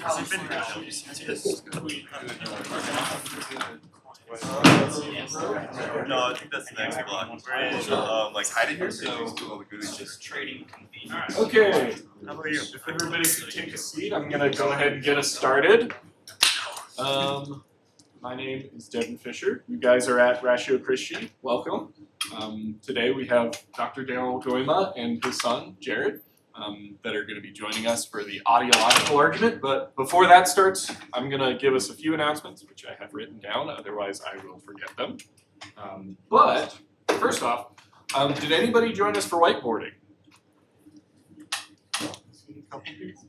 No, I think that's the next block. Like hide it here, so it's just trading convenience. Okay. How about you? If everybody could take a seat, I'm gonna go ahead and get us started. My name is Devin Fisher. You guys are at Ratio Christi. Welcome. Today we have Dr. Darrell Dooyema and his son, Jared, that are going to be joining us for the Audiological Argument. But before that starts, I'm going to give us a few announcements, which I have written down, otherwise I will forget them. But first off, did anybody join us for whiteboarding?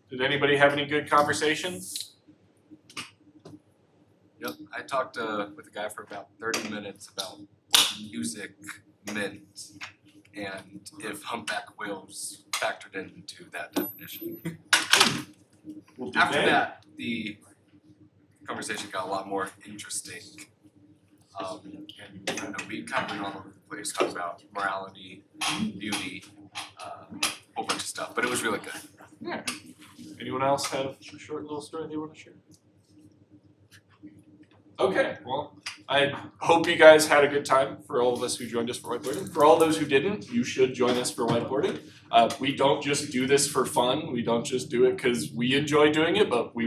Did anybody have any good conversations? Yep, I talked with a guy for about 30 minutes about what music meant and if humpback whales factored into that definition. After that, the conversation got a lot more interesting. And we kind of went all over the place, talked about morality, beauty, a whole bunch of stuff, but it was really good. Yeah. Anyone else have a short little story they want to share? Okay, well, I hope you guys had a good time for all of us who joined us for whiteboarding. For all those who didn't, you should join us for whiteboarding. We don't just do this for fun. We don't just do it because we enjoy doing it, but we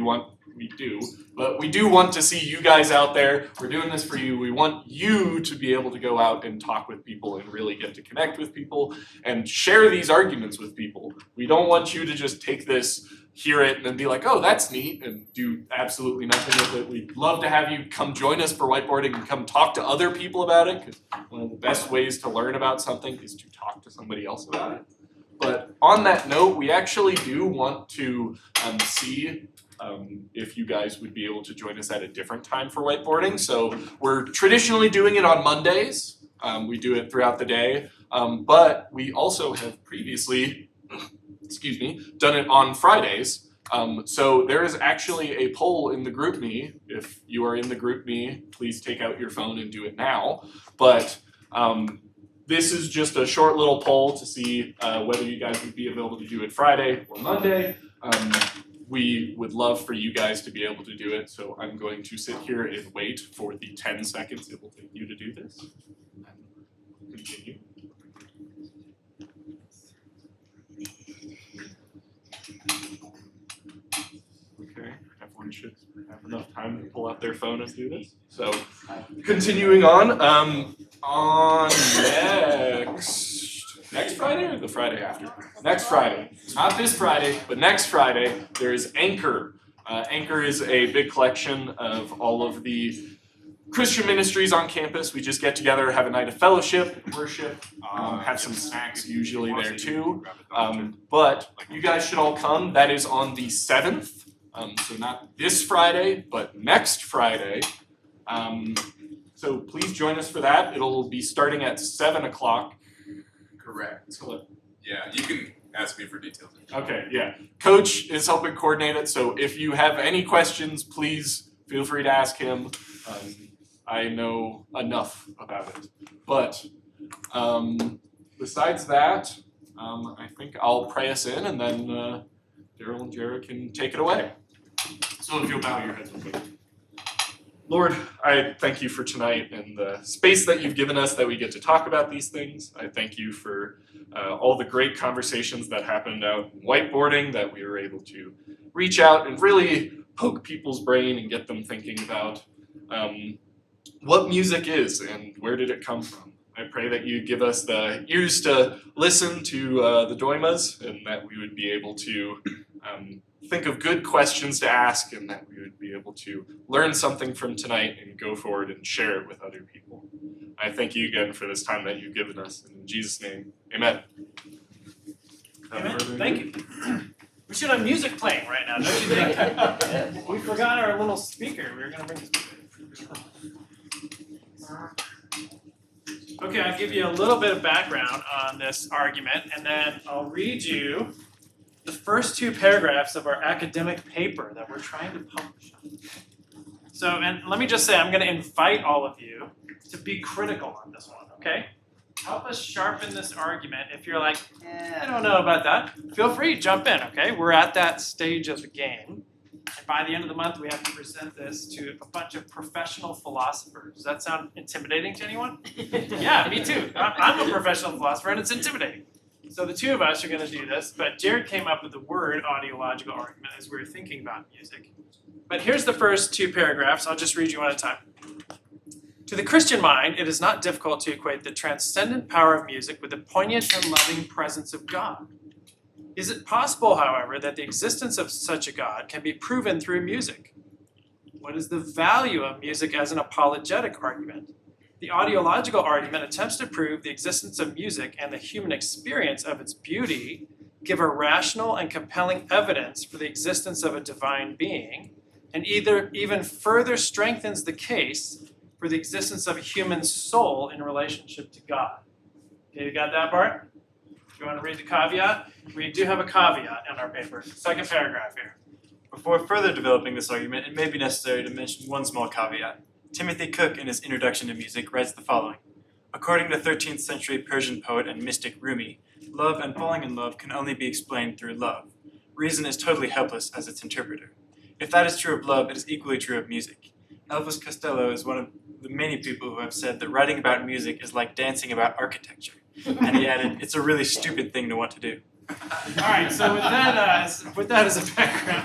do want to see you guys out there. We're doing this for you. We want you to be able to go out and talk with people and really get to connect with people and share these arguments with people. We don't want you to just take this, hear it, and then be like, oh, that's neat, and do absolutely nothing with it. We'd love to have you come join us for whiteboarding and come talk to other people about it, because one of the best ways to learn about something is to talk to somebody else about it. But on that note, we actually do want to see if you guys would be able to join us at a different time for whiteboarding. So we're traditionally doing it on Mondays. We do it throughout the day, but we also have previously done it on Fridays. So there is actually a poll in the GroupMe. If you are in the GroupMe, please take out your phone and do it now. But this is just a short little poll to see whether you guys would be available to do it Friday or Monday. We would love for you guys to be able to do it, so I'm going to sit here and wait for the 10 seconds it will take you to do this. And continue. Okay, everyone should have enough time to pull out their phone and do this. So, continuing on next Friday or the Friday after? Next Friday. Not this Friday, but next Friday, there is Anchor. Anchor is a big collection of all of the Christian ministries on campus. We just get together, have a night of fellowship, worship, have some snacks usually there too. But you guys should all come. That is on the 7th. So not this Friday, but next Friday. So please join us for that. It'll be starting at 7 o'clock. Correct. Yeah, you can ask me for details. Okay, yeah. Coach is helping coordinate it, so if you have any questions, please feel free to ask him. I know enough about it. But besides that, I think I'll pray us in, and then Darrell and Jared can take it away. So if you'll bow your heads with me. Lord, I thank you for tonight and the space that you've given us that we get to talk about these things. I thank you for all the great conversations that happened out in whiteboarding, that we were able to reach out and really poke people's brain and get them thinking about what music is and where did it come from. I pray that you give us the ears to listen to the Dooyemas, and that we would be able to think of good questions to ask, and that we would be able to learn something from tonight and go forward and share it with other people. I thank you again for this time that you've given us. In Jesus' name, amen. Amen. Thank you. We should have music playing right now, don't you think? We forgot our little speaker. We were going to bring the speaker. Okay, I'll give you a little bit of background on this argument, and then I'll read you the first two paragraphs of our academic paper that we're trying to publish. So, and let me just say, I'm going to invite all of you to be critical on this one, okay? Help us sharpen this argument. If you're like, I don't know about that, feel free, jump in, okay? We're at that stage of the game. And by the end of the month, we have to present this to a bunch of professional philosophers. Does that sound intimidating to anyone? Yeah, me too. I'm a professional philosopher and it's intimidating. So the two of us are going to do this, but Jared came up with the word audiological argument as we were thinking about music. But here's the first two paragraphs. I'll just read you one at a time. To the Christian mind, it is not difficult to equate the transcendent power of music with the poignant and loving presence of God. Is it possible, however, that the existence of such a God can be proven through music? What is the value of music as an apologetic argument? The audiological argument attempts to prove the existence of music and the human experience of its beauty give a rational and compelling evidence for the existence of a divine being, and even further strengthens the case for the existence of a human soul in relationship to God. Okay, you got that part? You want to read the caveat? We do have a caveat in our paper. Second paragraph here. Before further developing this argument, it may be necessary to mention one small caveat. Timothy Cook, in his Introduction to Music, writes the following. According to 13th century Persian poet and mystic Rumi, love and falling in love can only be explained through love. Reason is totally helpless as its interpreter. If that is true of love, it is equally true of music. Elvis Costello is one of the many people who have said that writing about music is like dancing about architecture. And he added, it's a really stupid thing to want to do. All right, so with that as a background,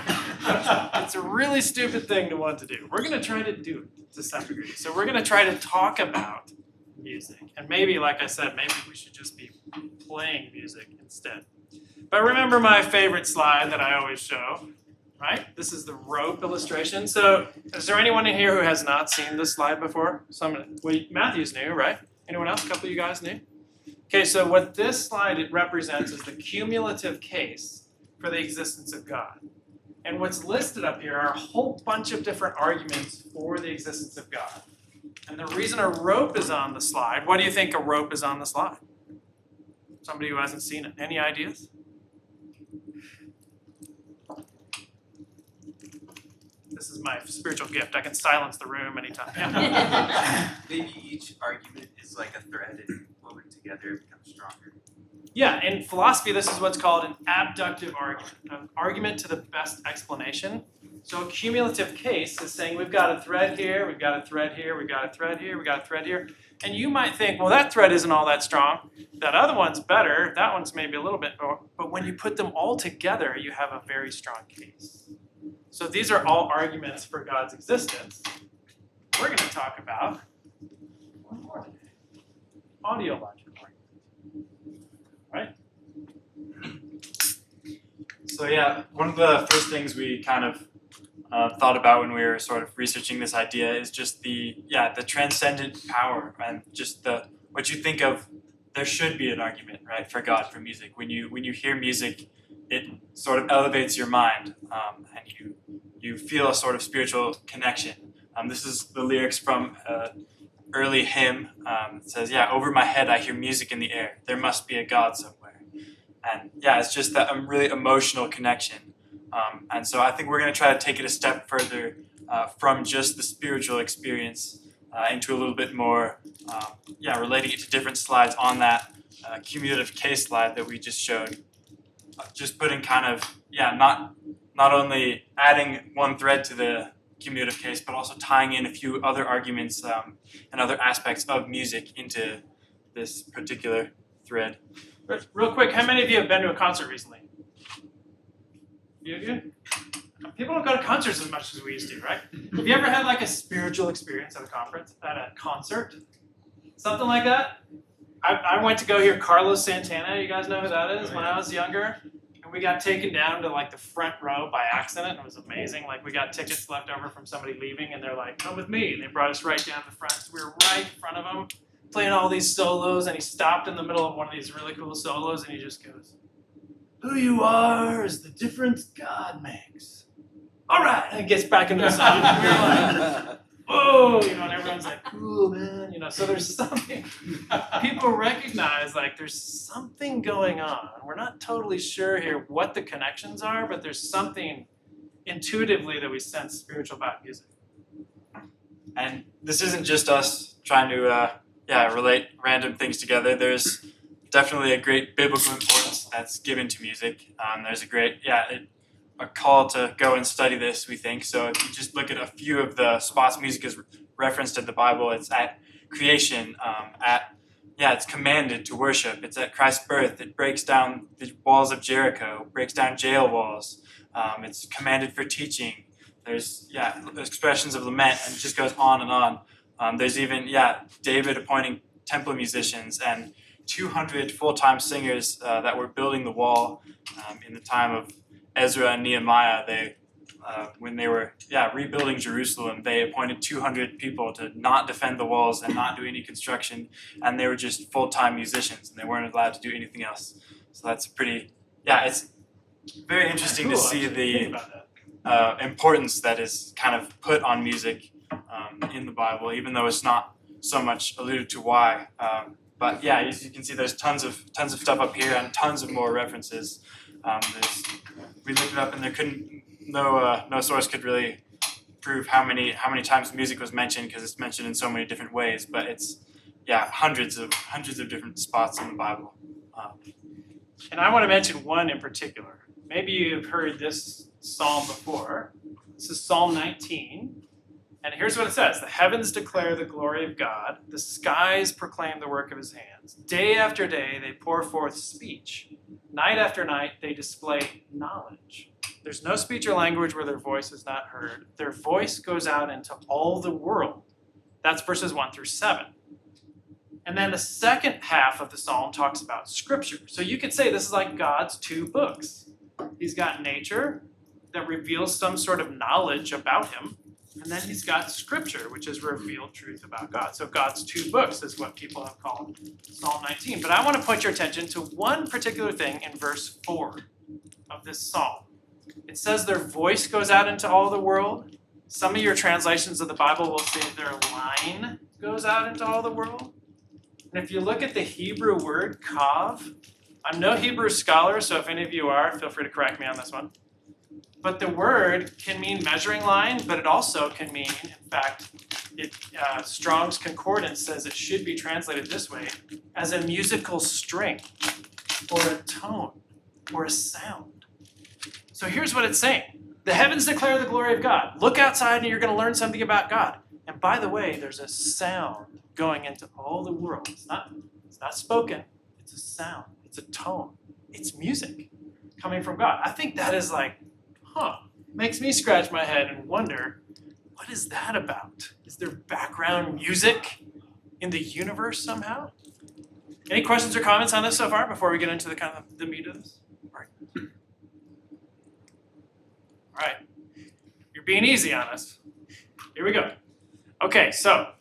it's a really stupid thing to want to do. We're going to try to do it to some degree. So we're going to try to talk about music. And maybe, like I said, maybe we should just be playing music instead. But remember my favorite slide that I always show, right? This is the rope illustration. So is there anyone in here who has not seen this slide before? Matthew's new, right? Anyone else? A couple of you guys new? Okay, so what this slide it represents is the cumulative case for the existence of God. And what's listed up here are a whole bunch of different arguments for the existence of God. And the reason a rope is on the slide, why do you think a rope is on the slide? Somebody who hasn't seen it. Any ideas? This is my spiritual gift. I can silence the room anytime. Yeah. Maybe each argument is like a thread and woven together it becomes stronger. Yeah, in philosophy, this is what's called an abductive argument, an argument to the best explanation. So a cumulative case is saying we've got a thread here, we've got a thread here, we've got a thread here, we've got a thread here. And you might think, well, that thread isn't all that strong. That other one's better. That one's maybe a little bit more. But when you put them all together, you have a very strong case. So these are all arguments for God's existence. We're going to talk about one more today. Audiological argument. Right? So yeah, one of the first things we kind of thought about when we were sort of researching this idea is just the transcendent power and just what you think of. There should be an argument, right, for God, for music. When you hear music, it sort of elevates your mind, and you feel a sort of spiritual connection. This is the lyrics from an early hymn. It says, "Yeah, over my head I hear music in the air. There must be a God somewhere." And yeah, it's just that really emotional connection. And so I think we're going to try to take it a step further from just the spiritual experience into a little bit more, relating it to different slides on that cumulative case slide that we just showed. Just putting kind of, not only adding one thread to the cumulative case, but also tying in a few other arguments and other aspects of music into this particular thread. Real quick, how many of you have been to a concert recently? You? People don't go to concerts as much as we used to, right? Have you ever had like a spiritual experience at a concert? Something like that? I went to go hear Carlos Santana. You guys know who that is? When I was younger. And we got taken down to like the front row by accident. It was amazing. Like we got tickets left over from somebody leaving and they're like, come with me. And they brought us right down to the front. So we were right in front of him playing all these solos. And he stopped in the middle of one of these really cool solos and he just goes, "Who you are is the difference God makes." All right. And gets back into the song. And we're like, whoa, and everyone's like, cool, man, so there's something, people recognize like there's something going on. We're not totally sure here what the connections are, but there's something intuitively that we sense spiritual about music. And this isn't just us trying to, relate random things together. There's definitely a great biblical importance that's given to music. There's a great, a call to go and study this, we think. So if you just look at a few of the spots music is referenced in the Bible, it's at creation, it's commanded to worship. It's at Christ's birth. It breaks down the walls of Jericho, breaks down jail walls. It's commanded for teaching. There's expressions of lament, and it just goes on and on. There's even David appointing temple musicians and 200 full-time singers that were building the wall in the time of Ezra and Nehemiah. They when they were rebuilding Jerusalem, they appointed 200 people to not defend the walls and not do any construction, and they were just full-time musicians and they weren't allowed to do anything else. So that's pretty it's very interesting to see the importance that is kind of put on music in the Bible, even though it's not so much alluded to why. But as you can see, there's tons of stuff up here and tons of more references. We looked it up, and there no source could really prove how many times music was mentioned, because it's mentioned in so many different ways. But it's hundreds of different spots in the Bible. And I want to mention one in particular. Maybe you've heard this psalm before. This is Psalm 19. And here's what it says: the heavens declare the glory of God, the skies proclaim the work of his hands. Day after day they pour forth speech. Night after night they display knowledge. There's no speech or language where their voice is not heard. Their voice goes out into all the world. That's verses 1 through 7. And then the second half of the psalm talks about scripture. So you could say this is like God's two books. He's got nature that reveals some sort of knowledge about him. And then he's got scripture, which is revealed truth about God. So God's two books is what people have called Psalm 19. But I want to point your attention to one particular thing in verse 4 of this psalm. It says their voice goes out into all the world. Some of your translations of the Bible will say their line goes out into all the world. And if you look at the Hebrew word kav, I'm no Hebrew scholar, so if any of you are, feel free to correct me on this one. But the word can mean measuring line, but it also can mean, in fact, Strong's Concordance says it should be translated this way, as a musical string, or a tone, or a sound. So here's what it's saying. The heavens declare the glory of God. Look outside and you're going to learn something about God. And by the way, there's a sound going into all the world. It's not spoken. It's a sound. It's a tone. It's music coming from God. I think that is makes me scratch my head and wonder, what is that about? Is there background music in the universe somehow? Any questions or comments on this so far before we get into the meat of this? All right. You're being easy on us. Here we go. Okay, so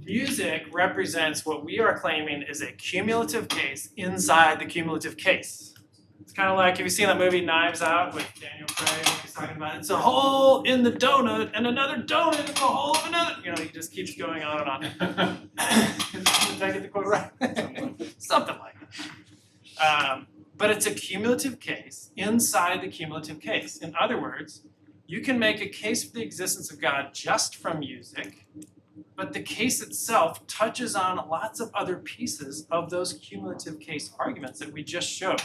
music represents what we are claiming is a cumulative case inside the cumulative case. It's kind of like, have you seen that movie Knives Out with Daniel Craig? He's talking about it's a hole in the donut and another donut in the hole of another. He just keeps going on and on. Did I get the quote right? Something like that. But it's a cumulative case inside the cumulative case. In other words, you can make a case for the existence of God just from music, but the case itself touches on lots of other pieces of those cumulative case arguments that we just showed.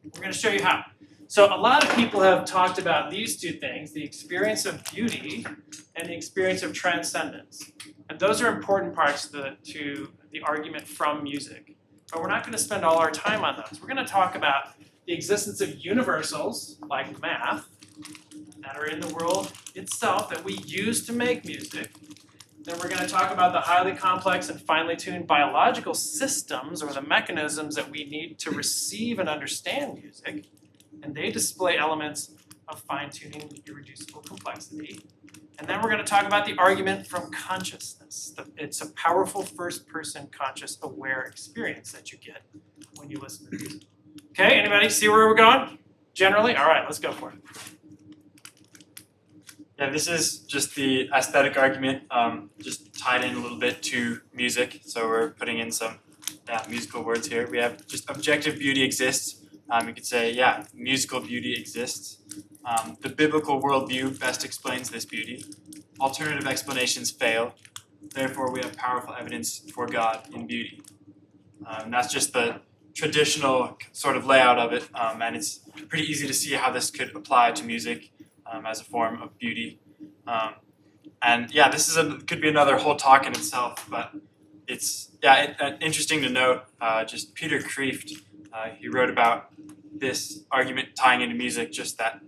We're going to show you how. So a lot of people have talked about these two things, the experience of beauty and the experience of transcendence. And those are important parts to the argument from music. But we're not going to spend all our time on those. We're going to talk about the existence of universals, like math, that are in the world itself that we use to make music. Then we're going to talk about the highly complex and finely tuned biological systems, or the mechanisms that we need to receive and understand music. And they display elements of fine-tuning irreducible complexity. And then we're going to talk about the argument from consciousness. It's a powerful first-person conscious aware experience that you get when you listen to music. Okay, anybody see where we're going? Generally? All right, let's go for it. Yeah, this is just the aesthetic argument, just tied in a little bit to music. So we're putting in some musical words here. We have just objective beauty exists. You could say, musical beauty exists. The biblical worldview best explains this beauty. Alternative explanations fail. Therefore, we have powerful evidence for God in beauty. And that's just the traditional sort of layout of it, and it's pretty easy to see how this could apply to music as a form of beauty. And yeah, this is could be another whole talk in itself, but it's interesting to note. Just Peter Kreeft, he wrote about this argument tying into music, just that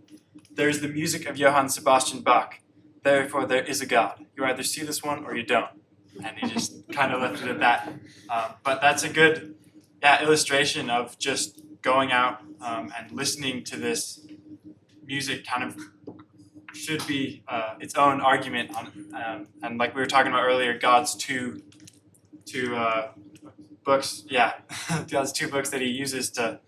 there's the music of Johann Sebastian Bach, therefore there is a God. You either see this one or you don't. And he just kind of left it at that. But that's a good illustration of just going out and listening to this music kind of should be its own argument on, and like we were talking about earlier, God's two books, God's two books that he uses to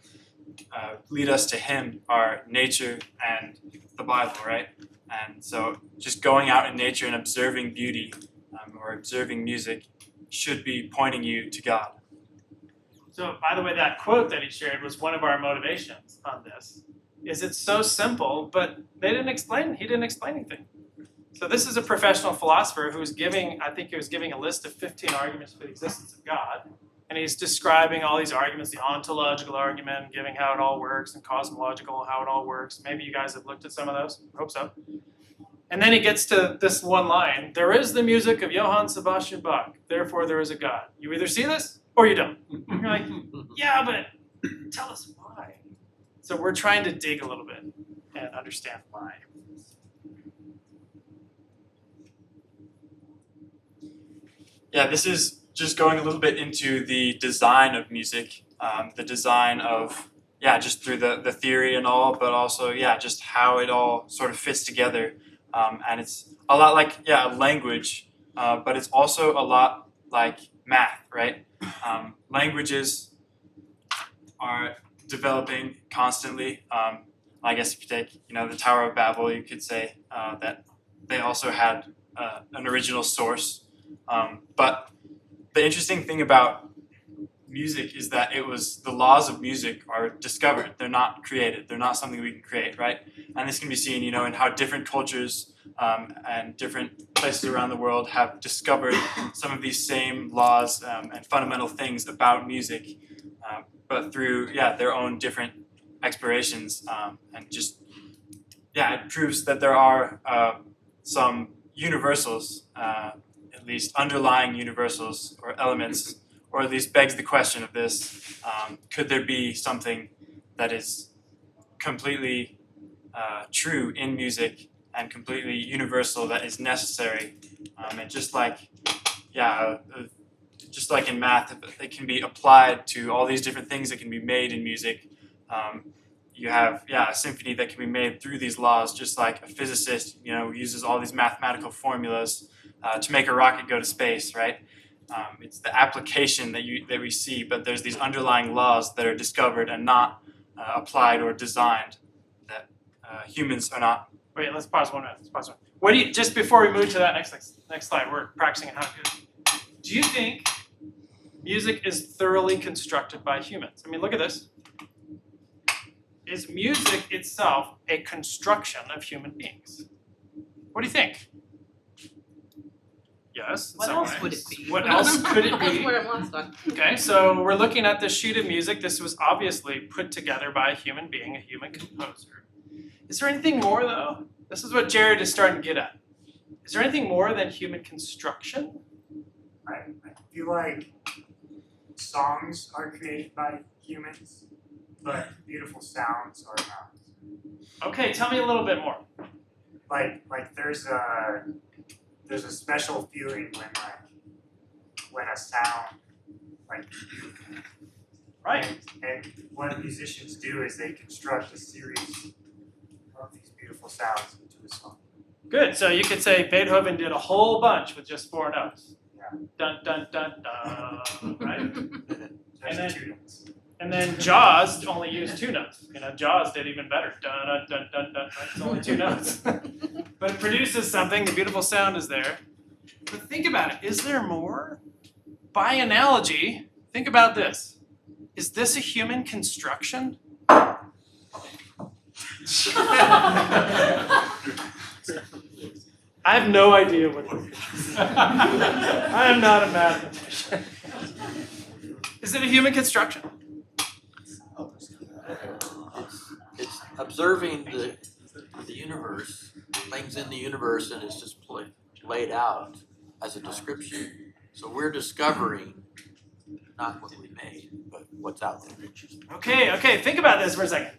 lead us to him are nature and the Bible, right? And so just going out in nature and observing beauty or observing music should be pointing you to God. So, by the way, that quote that he shared was one of our motivations on this. Is it's so simple, but he didn't explain anything. So this is a professional philosopher who was giving a list of 15 arguments for the existence of God. And he's describing all these arguments, the ontological argument, giving how it all works, and cosmological, how it all works. Maybe you guys have looked at some of those. I hope so. And then he gets to this one line, there is the music of Johann Sebastian Bach, therefore there is a God. You either see this or you don't. You're like, yeah, but tell us why. So we're trying to dig a little bit and understand why. Yeah, this is just going a little bit into the design of music, the design of, just through the theory and all, but also, just how it all sort of fits together. And it's a lot like, a language, but it's also a lot like math, right? Languages are developing constantly. I guess if you take, the Tower of Babel, you could say that they also had an original source. But the interesting thing about music is that the laws of music are discovered. They're not created. They're not something we can create, right? And this can be seen, in how different cultures and different places around the world have discovered some of these same laws and fundamental things about music, but through, their own different explorations. And just, it proves that there are some universals, at least underlying universals or elements, or at least begs the question of this, could there be something that is completely true in music and completely universal that is necessary? And just like in math, it can be applied to all these different things that can be made in music. You have a symphony that can be made through these laws, just like a physicist, uses all these mathematical formulas to make a rocket go to space, right? It's the application that we see, but there's these underlying laws that are discovered and not applied or designed that humans are not. Wait, let's pause 1 minute. What do you, just before we move to that next slide, we're practicing how to do it. Do you think music is thoroughly constructed by humans? I mean, look at this. Is music itself a construction of human beings? What do you think? Yes. What else would it be? What else could it That's be? where I'm lost on. Okay, so we're looking at this sheet of music. This was obviously put together by a human being, a human composer. Is there anything more, though? This is what Jared is starting to get at. Is there anything more than human construction? I feel like songs are created by humans, but beautiful sounds are not. Okay, tell me a little bit more. Like there's a special feeling when a sound Right. and what musicians do is they construct a series of these beautiful sounds into a song. Good. So you could say Beethoven did a whole bunch with just 4 notes. Yeah. Dun dun dun dun. Right. There's then- 2 notes. And then Jaws only used 2 notes. Jaws did even better. Dun dun dun dun dun. Right? It's only 2 notes. But it produces something. The beautiful sound is there. But think about it. Is there more? By analogy, think about this. Is this a human construction? I have no idea what this is. I am not a mathematician. Is it a human construction? observing the universe, things in the universe, and it's just laid out as a description. So we're discovering not what we made, but what's out there. Okay, think about this for a second.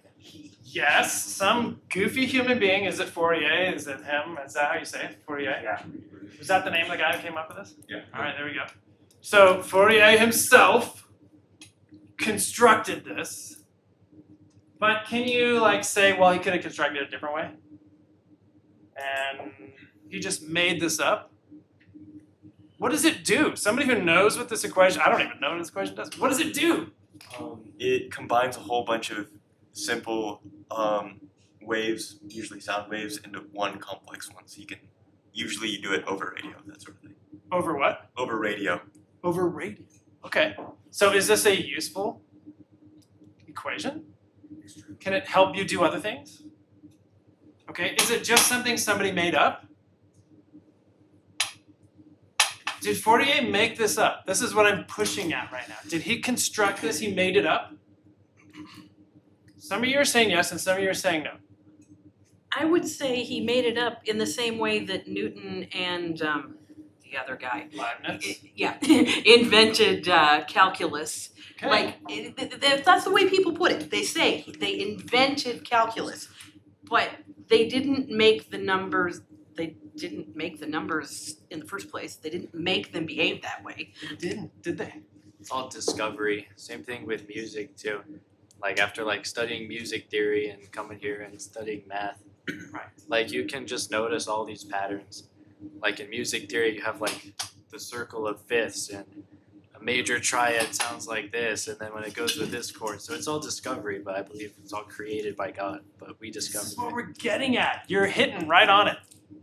Yes, some goofy human being, is it Fourier, is it him, is that how you say it, Fourier? Yeah. Was that the name of the guy who came up with this? Yeah. Alright, there we go. So Fourier himself constructed this, but can you like say, well, he could have constructed it a different way? And he just made this up? What does it do? Somebody who knows what this equation, I don't even know what this equation does. What does it do? It combines a whole bunch of simple waves, usually sound waves, into one complex one. So usually you do it over radio, that sort of thing. Over what? Over radio. Over radio. Okay. So is this a useful equation? Can it help you do other things? Okay. Is it just something somebody made up? Did Fourier make this up? This is what I'm pushing at right now. Did he construct this? He made it up? Some of you are saying yes and some of you are saying no. I would say he made it up in the same way that Newton and the other guy, Leibniz. invented calculus. Okay. Like that's the way people put it. They say they invented calculus, but they didn't make the numbers. They didn't make the numbers in the first place. They didn't make them behave that way. They didn't, did they? It's all discovery. Same thing with music too. Like after like studying music theory and coming here and studying math, Right. like you can just notice all these patterns. Like in music theory, you have like the circle of fifths, and a major triad sounds like this, and then when it goes with this chord. So it's all discovery, but I believe it's all created by God. But we This discovered is what it. we're getting at. You're hitting right on it.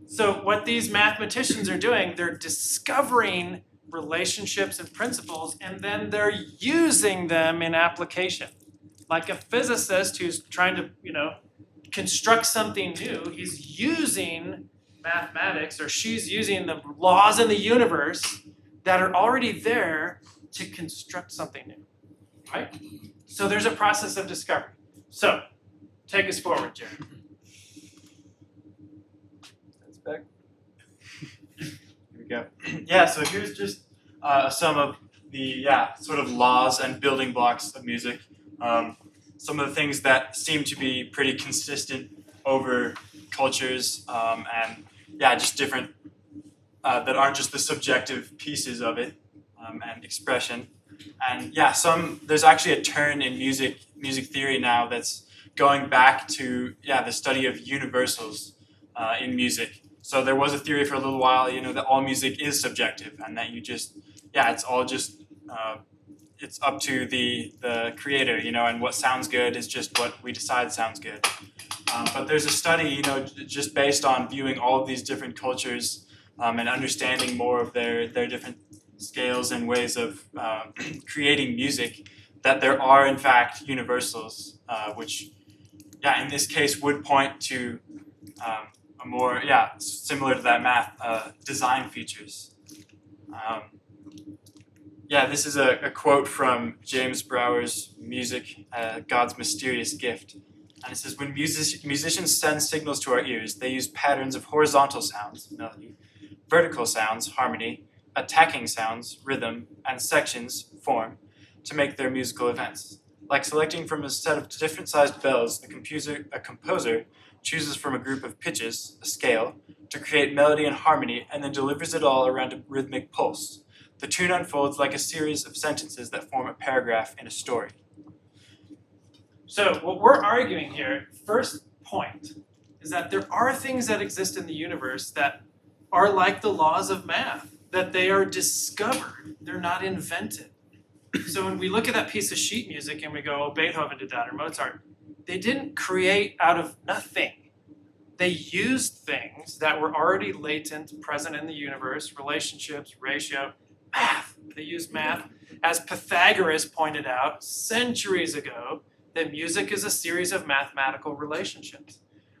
So what these mathematicians are doing, they're discovering relationships and principles, and then they're using them in application. Like a physicist who's trying to, construct something new, he's using mathematics, or she's using the laws in the universe that are already there to construct something new, right? So there's a process of discovery. So, take us forward, Jared. That's back. Here we go. Yeah, so here's just some of the sort of laws and building blocks of music. Some of the things that seem to be pretty consistent over cultures, and just different that aren't just the subjective pieces of it and expression. And there's actually a turn in music theory now that's going back to the study of universals in music. So there was a theory for a little while, that all music is subjective, and that you just it's all just it's up to the creator, and what sounds good is just what we decide sounds good. But there's a study, just based on viewing all of these different cultures and understanding more of their different scales and ways of creating music, that there are in fact universals, which, in this case would point to a more, similar to that math, design features. This is a quote from James Brower's Music, God's Mysterious Gift. And it says, when musicians send signals to our ears, they use patterns of horizontal sounds, melody, vertical sounds, harmony, attacking sounds, rhythm, and sections, form, to make their musical events. Like selecting from a set of different sized bells, a composer chooses from a group of pitches, a scale, to create melody and harmony, and then delivers it all around a rhythmic pulse. The tune unfolds like a series of sentences that form a paragraph in a story. So what we're arguing here, first point, is that there are things that exist in the universe that are like the laws of math, that they are discovered, they're not invented. So when we look at that piece of sheet music and we go, oh, Beethoven did that, or Mozart, they didn't create out of nothing. They used things that were already latent, present in the universe, relationships, ratio, math. They used math. As Pythagoras pointed out centuries ago, that music is a series of mathematical relationships.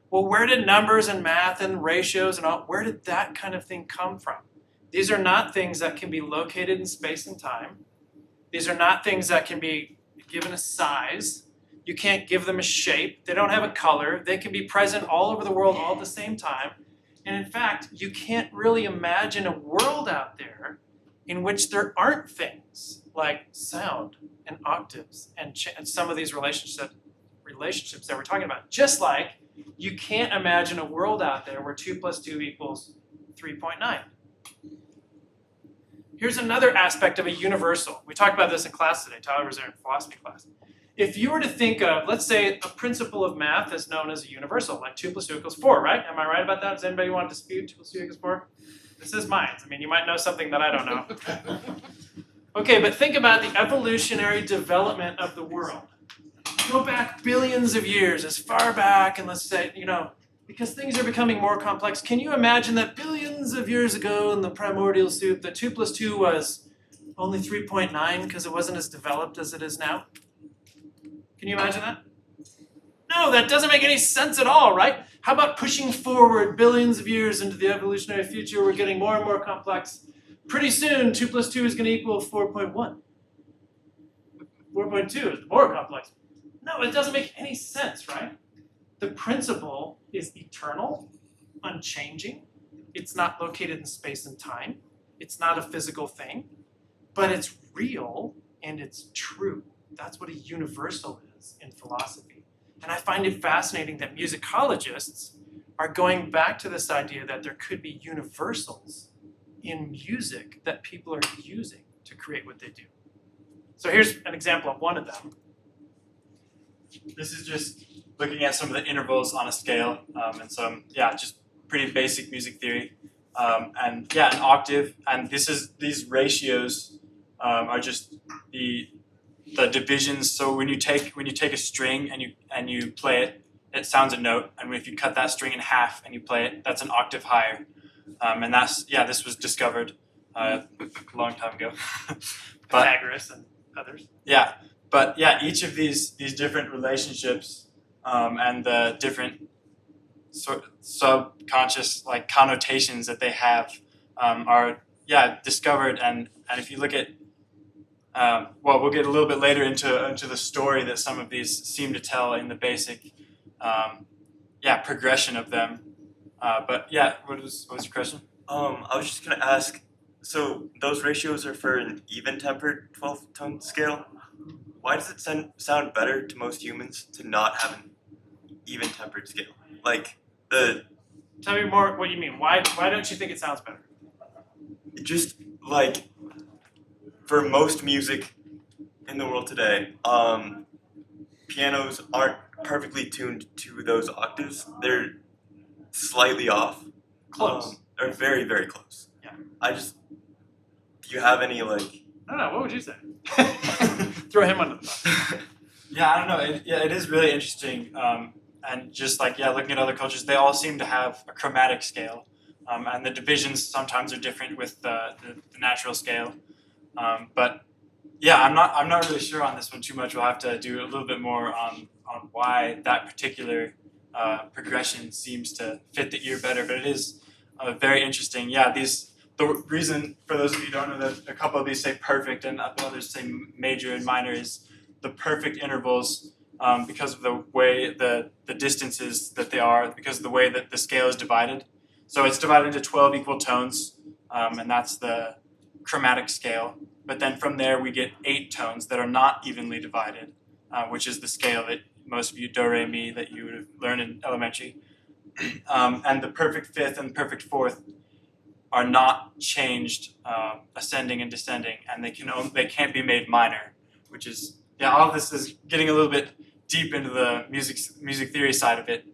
Well, where did numbers and math and ratios and all, where did that kind of thing come from? These are not things that can be located in space and time. These are not things that can be given a size. You can't give them a shape. They don't have a color. They can be present all over the world all at the same time. And in fact, you can't really imagine a world out there in which there aren't things like sound and octaves and some of these relationships that we're talking about. Just like you can't imagine a world out there where 2 + 2 = 3.9. Here's another aspect of a universal. We talked about this in class today. Tyler was there in philosophy class. If you were to think of, let's say, a principle of math is known as a universal, like 2 + 2 = 4, right? Am I right about that? Does anybody want to dispute 2 + 2 = 4? This is mine. I mean, you might know something that I don't know. Okay, but think about the evolutionary development of the world. Go back billions of years, as far back, and let's say, because things are becoming more complex, can you imagine that billions of years ago in the primordial soup, that 2 + 2 was only 3.9 because it wasn't as developed as it is now? Can you imagine that? No, that doesn't make any sense at all, right? How about pushing forward billions of years into the evolutionary future? We're getting more and more complex. Pretty soon, 2 + 2 is going to equal 4.1. 4.2 is more complex. No, it doesn't make any sense, right? The principle is eternal, unchanging. It's not located in space and time. It's not a physical thing, but it's real and it's true. That's what a universal is in philosophy. And I find it fascinating that musicologists are going back to this idea that there could be universals in music that people are using to create what they do. So here's an example of one of them. This is just looking at some of the intervals on a scale, and some, just pretty basic music theory. An octave, and these ratios are just the divisions. So when you take a string and you play it, it sounds a note, and if you cut that string in half and you play it, that's an octave higher. And this was discovered a long time ago. Pythagoras and others. Yeah, but each of these different relationships and the different sort subconscious like connotations that they have are discovered, and if you look at we'll get a little bit later into the story that some of these seem to tell in the basic progression of them. What was your question? I was just gonna ask, so those ratios are for an even-tempered 12-tone scale. Why does it sound better to most humans to not have an even-tempered scale? Tell me more what you mean. Why don't you think it sounds better? Just like for most music in the world today, pianos aren't perfectly tuned to those octaves. They're slightly off. Close. Or very, very close. Yeah. Do you have any No, what would you say? Throw him under the bus. I don't know. It is really interesting. And just looking at other cultures, they all seem to have a chromatic scale. And the divisions sometimes are different with the natural scale. I'm not really sure on this one too much. We'll have to do a little bit more on why that particular progression seems to fit the ear better. But it is very interesting. The reason, for those of you who don't know, that a couple of these say perfect and others say major and minor is the perfect intervals because of the way the distances that they are, because of the way that the scale is divided. So it's divided into 12 equal tones, and that's the chromatic scale. But then from there we get 8 tones that are not evenly divided, which is the scale that most of you, do, re, mi, that you would have learned in elementary. And the perfect fifth and perfect fourth are not changed ascending and descending, and they can't be made minor, which is all of this is getting a little bit deep into the music theory side of it.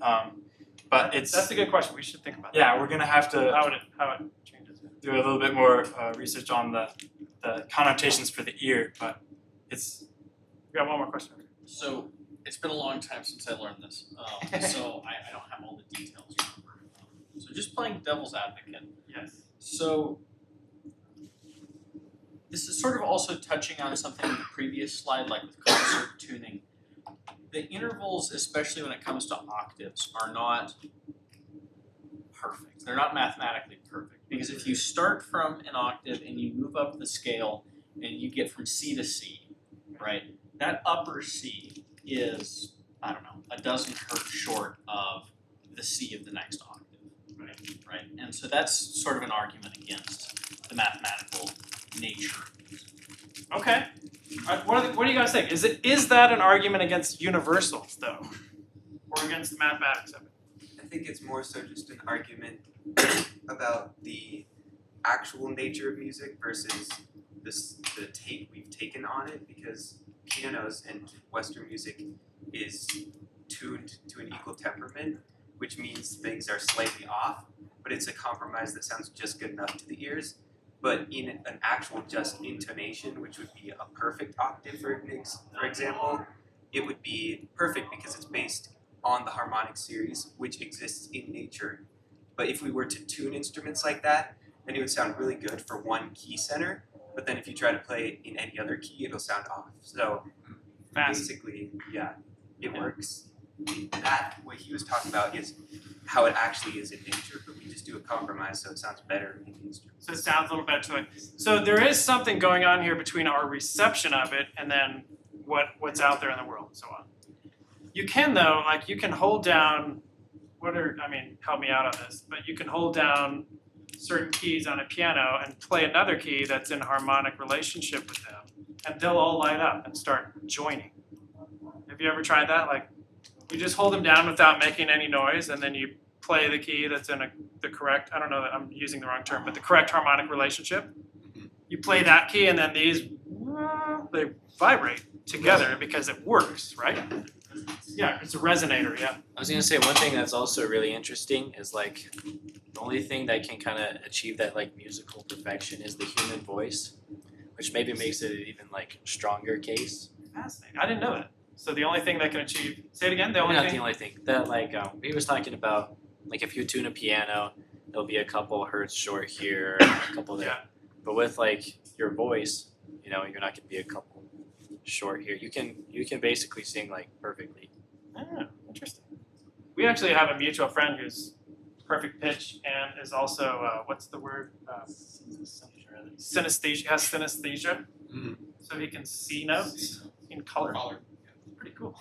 But that's a good question. We should think about that. Yeah, we're gonna have to How it changes. do a little bit more research on the connotations for the ear, but it's. We got one more question. So it's been a long time since I learned this, so I don't have all the details. So just playing devil's advocate. Yes. So this is sort of also touching on something in the previous slide, like with concert tuning. The intervals, especially when it comes to octaves, are not perfect. They're not mathematically perfect, because if you start from an octave and you move up the scale and you get from C to C, right? That upper C is, I don't know, a dozen hertz short of the C of the next octave, right? And so that's sort of an argument against the mathematical nature. Okay. What do you guys think? Is that an argument against universals though, or against the mathematics of it? I think it's more so just an argument about the actual nature of music versus the take we've taken on it, because pianos and Western music is tuned to an equal temperament, which means things are slightly off, but it's a compromise that sounds just good enough to the ears. But in an actual just intonation, which would be a perfect octave for example, it would be perfect because it's based on the harmonic series, which exists in nature. But if we were to tune instruments like that, then it would sound really good for one key center, but then if you try to play it in any other key, it'll sound off. So basically, yeah, it works. That, what he was talking about is how it actually is in nature, but we just do a compromise so it sounds better in the instrument. So it sounds a little better to it. So there is something going on here between our reception of it and then what's out there in the world and so on. You can though, like you can hold down, help me out on this, but you can hold down certain keys on a piano and play another key that's in harmonic relationship with them, and they'll all light up and start joining. Have you ever tried that? Like, you just hold them down without making any noise, and then you play the key that's in the correct, I don't know that I'm using the wrong term, but the correct harmonic relationship. You play that key, and then these, they vibrate together because it works, right? Yeah, it's a resonator, yeah. I was gonna say one thing that's also really interesting is like the only thing that can kind of achieve that like musical perfection is the human voice, which maybe makes it an even like stronger case. Fascinating. I didn't know that. So the only thing that can achieve, say it again, the only Not thing? the only thing that like he was talking about, like if you tune a piano, there'll be a couple hertz short here, a couple there. Yeah. But with like your voice, you know, you're not gonna be a couple short here. You can basically sing like perfectly. Ah, interesting. We actually have a mutual friend who's perfect pitch and is also, what's the word? Synesthesia, has synesthesia. So he can see notes in color. Pretty cool.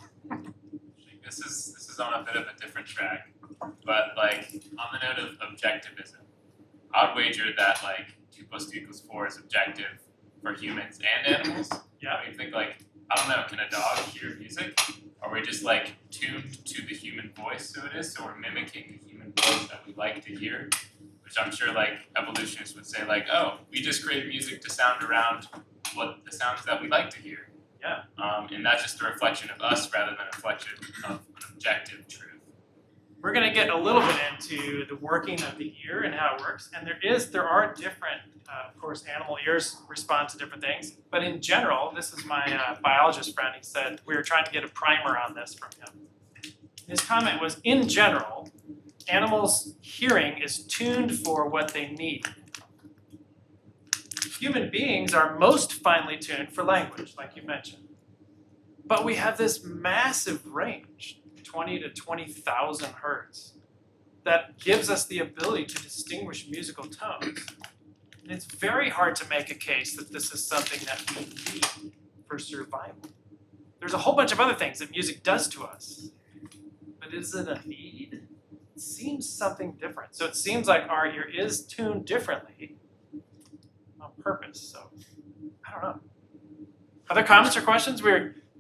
This is on a bit of a different track, but like on the note of objectivism, I would wager that like 2 + 2 = 4 is objective for humans and animals. Yeah. I think like, I don't know, can a dog hear music? Are we just like tuned to the human voice, so it is? So we're mimicking the human voice that we like to hear, which I'm sure like evolutionists would say like, oh, we just create music to sound around what the sounds that we like to hear. Yeah. And that's just a reflection of us rather than a reflection of an objective truth. We're gonna get a little bit into the working of the ear and how it works, and there are different, of course, animal ears respond to different things, but in general, this is my biologist friend, he said, we were trying to get a primer on this from him. His comment was, in general, animals' hearing is tuned for what they need. Human beings are most finely tuned for language, like you mentioned. But we have this massive range, 20 to 20,000 hertz, that gives us the ability to distinguish musical tones. And it's very hard to make a case that this is something that we need for survival. There's a whole bunch of other things that music does to us. But is it a need? It seems something different. So it seems like our ear is tuned differently on purpose. So I don't know. Other comments or questions?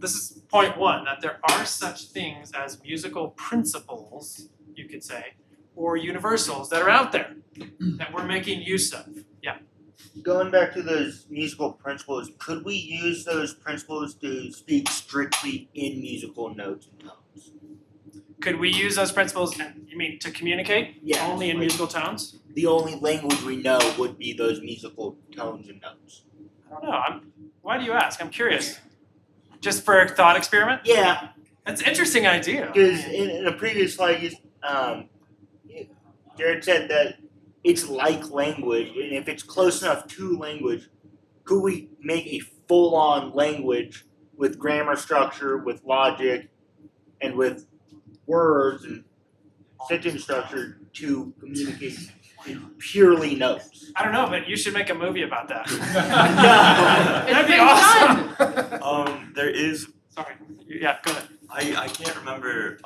This is point one, that there are such things as musical principles, you could say, or universals that are out there that we're making use of. Yeah. Going back to those musical principles, could we use those principles to speak strictly in musical notes and tones? Could we use those principles, you mean to communicate? Yeah, Only in like- musical tones? The only language we know would be those musical tones and notes. I don't know. Why do you ask? I'm curious. Just for a thought experiment? Yeah, That's an interesting idea. because in a previous slide, Jared said that it's like language, and if it's close enough to language, could we make a full-on language with grammar structure, with logic, and with words and sentence structure to communicate in purely notes? I don't know, but you should make a movie about that. It's That'd be been awesome. There is Sorry. Yeah, go ahead. I can't remember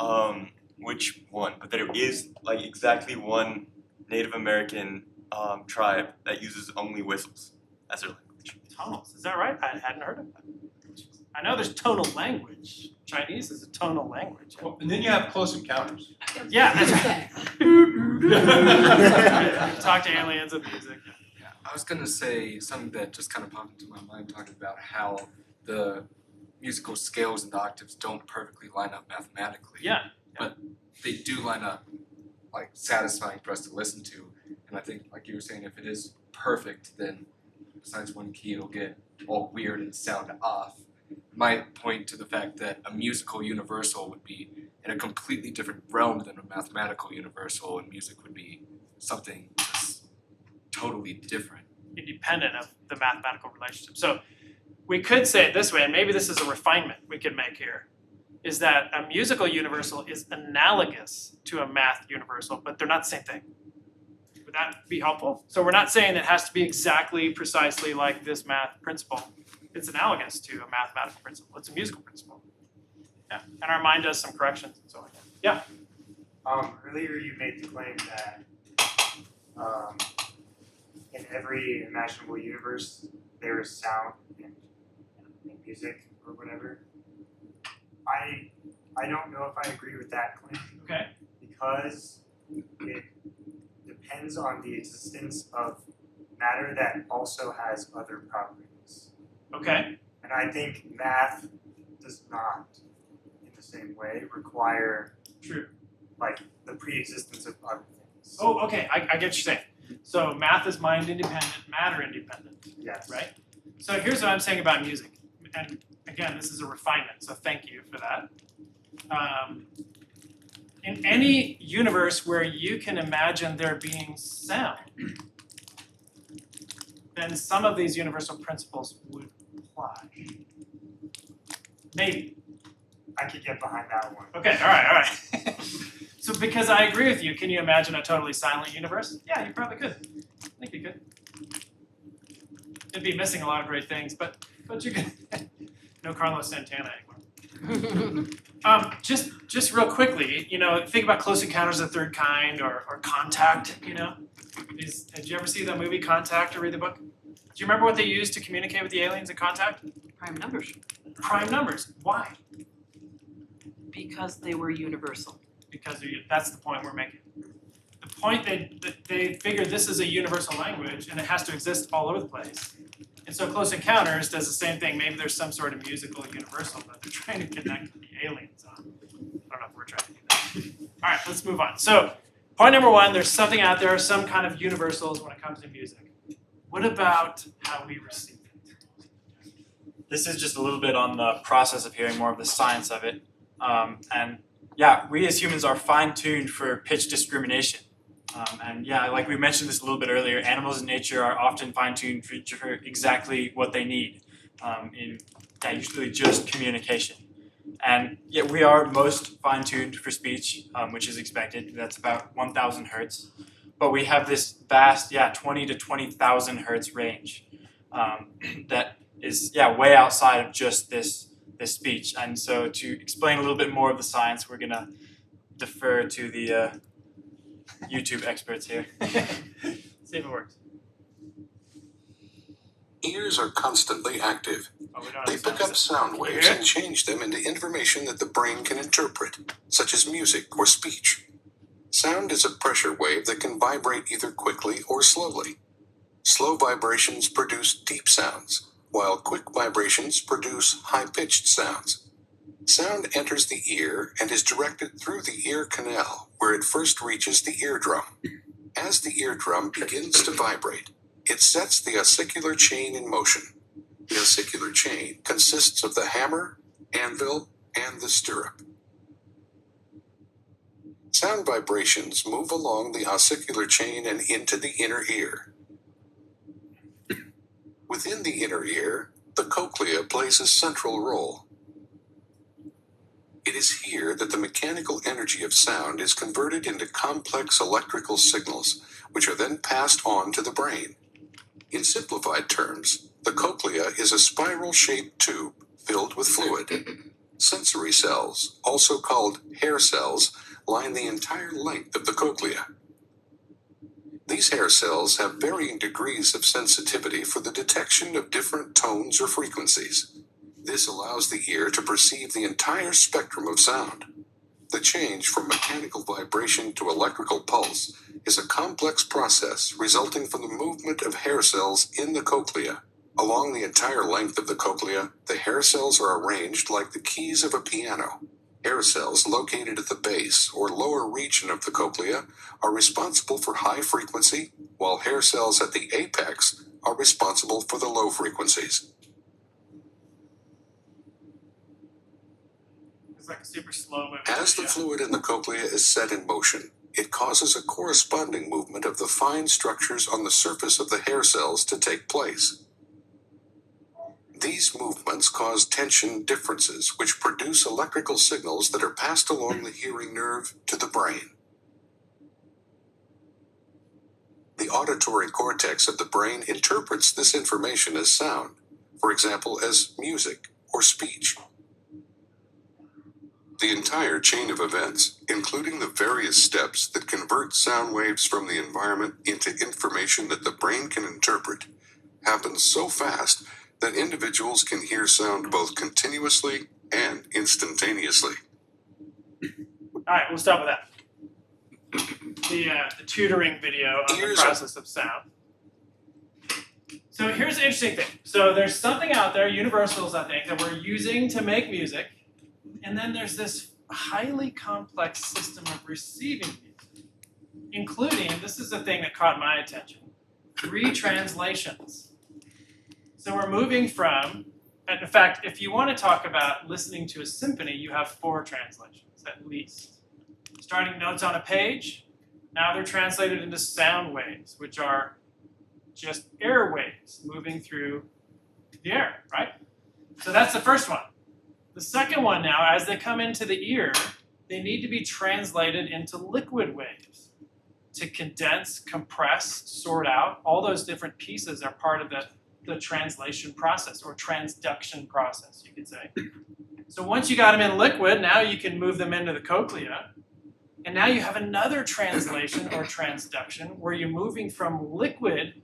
which one, but there is like exactly one Native American tribe that uses only whistles as their language. Tonals, is that right? I hadn't heard of that. I know there's tonal language. Chinese is a tonal language. Well, and then you have Close Encounters. Yeah, that's right. Talk to aliens and music. Yeah, I was gonna say something that just kind of popped into my mind talking about how the musical scales and the octaves don't perfectly line up mathematically. Yeah. But they do line up like satisfying for us to listen to. And I think like you were saying, if it is perfect, then besides one key it'll get all weird and sound off. Might point to the fact that a musical universal would be in a completely different realm than a mathematical universal, and music would be something just totally different. Independent of the mathematical relationship. So we could say it this way, and maybe this is a refinement we could make here, is that a musical universal is analogous to a math universal, but they're not the same thing. Would that be helpful? So we're not saying it has to be exactly, precisely like this math principle. It's analogous to a mathematical principle. It's a musical principle. Yeah, and our mind does some corrections and so on. Yeah. Earlier you made the claim that in every imaginable universe there is sound and music or whatever. I don't know if I agree with that claim. Okay. Because it depends on the existence of matter that also has other properties. Okay. And I think math does not, in the same way, require True. like the pre-existence of other things. Oh, okay. I get what you're saying. So math is mind independent, matter independent. Yes. Right? So here's what I'm saying about music. And again, this is a refinement, so thank you for that. In any universe where you can imagine there being sound, then some of these universal principles would apply. Maybe. I could get behind that one. Okay, all right. So because I agree with you, can you imagine a totally silent universe? Yeah, you probably could. I think you could. It'd be missing a lot of great things, but you could. No Carlos Santana anymore. Just real quickly, think about Close Encounters of the Third Kind or Contact, Did you ever see the movie Contact or read the book? Do you remember what they used to communicate with the aliens in Contact? Prime numbers, Prime numbers. Why? because they were universal. Because that's the point we're making. The point they figured this is a universal language and it has to exist all over the place. And so Close Encounters does the same thing. Maybe there's some sort of musical universal that they're trying to connect the aliens on. I don't know if we're trying to do that. All right, let's move on. So point number one, there's something out there, some kind of universals when it comes to music. What about how we receive it? This is just a little bit on the process of hearing, more of the science of it. And yeah, we as humans are fine-tuned for pitch discrimination. And yeah, like we mentioned this a little bit earlier, animals in nature are often fine-tuned for exactly what they need usually just communication. And yet we are most fine-tuned for speech, which is expected. That's about 1,000 hertz. But we have this vast, 20 to 20,000 hertz range that is, way outside of just this speech. And so to explain a little bit more of the science, we're gonna defer to the YouTube experts here. See if it works. Ears are constantly active. Oh, we don't They have pick up sound waves hear it? and change them into information that the brain can interpret, such as music or speech. Sound is a pressure wave that can vibrate either quickly or slowly. Slow vibrations produce deep sounds, while quick vibrations produce high-pitched sounds. Sound enters the ear and is directed through the ear canal, where it first reaches the eardrum. As the eardrum begins to vibrate, it sets the ossicular chain in motion. The ossicular chain consists of the hammer, anvil, and the stirrup. Sound vibrations move along the ossicular chain and into the inner ear. Within the inner ear, the cochlea plays a central role. It is here that the mechanical energy of sound is converted into complex electrical signals, which are then passed on to the brain. In simplified terms, the cochlea is a spiral-shaped tube filled with fluid. Sensory cells, also called hair cells, line the entire length of the cochlea. These hair cells have varying degrees of sensitivity for the detection of different tones or frequencies. This allows the ear to perceive the entire spectrum of sound. The change from mechanical vibration to electrical pulse is a complex process resulting from the movement of hair cells in the cochlea. Along the entire length of the cochlea, the hair cells are arranged like the keys of a piano. Hair cells located at the base or lower region of the cochlea are responsible for high frequency, while hair cells at the apex are responsible for the low frequencies. It's like a super slow moving. As the fluid in the cochlea is set in motion, it causes a corresponding movement of the fine structures on the surface of the hair cells to take place. These movements cause tension differences, which produce electrical signals that are passed along the hearing nerve to the brain. The auditory cortex of the brain interprets this information as sound, for example, as music or speech. The entire chain of events, including the various steps that convert sound waves from the environment into information that the brain can interpret, happens so fast that individuals can hear sound both continuously and instantaneously. Alright, we'll stop with that. The tutoring video on the process of sound. So here's the interesting thing. So there's something out there, universals I think, that we're using to make music. And then there's this highly complex system of receiving music, including, this is the thing that caught my attention, 3 translations. So we're moving from, and in fact, if you want to talk about listening to a symphony, you have 4 translations at least. Starting notes on a page, now they're translated into sound waves, which are just air waves moving through the air, right? So that's the first one. The second one now, as they come into the ear, they need to be translated into liquid waves to condense, compress, sort out. All those different pieces are part of the translation process or transduction process, you could say. So once you got them in liquid, now you can move them into the cochlea. And now you have another translation or transduction where you're moving from liquid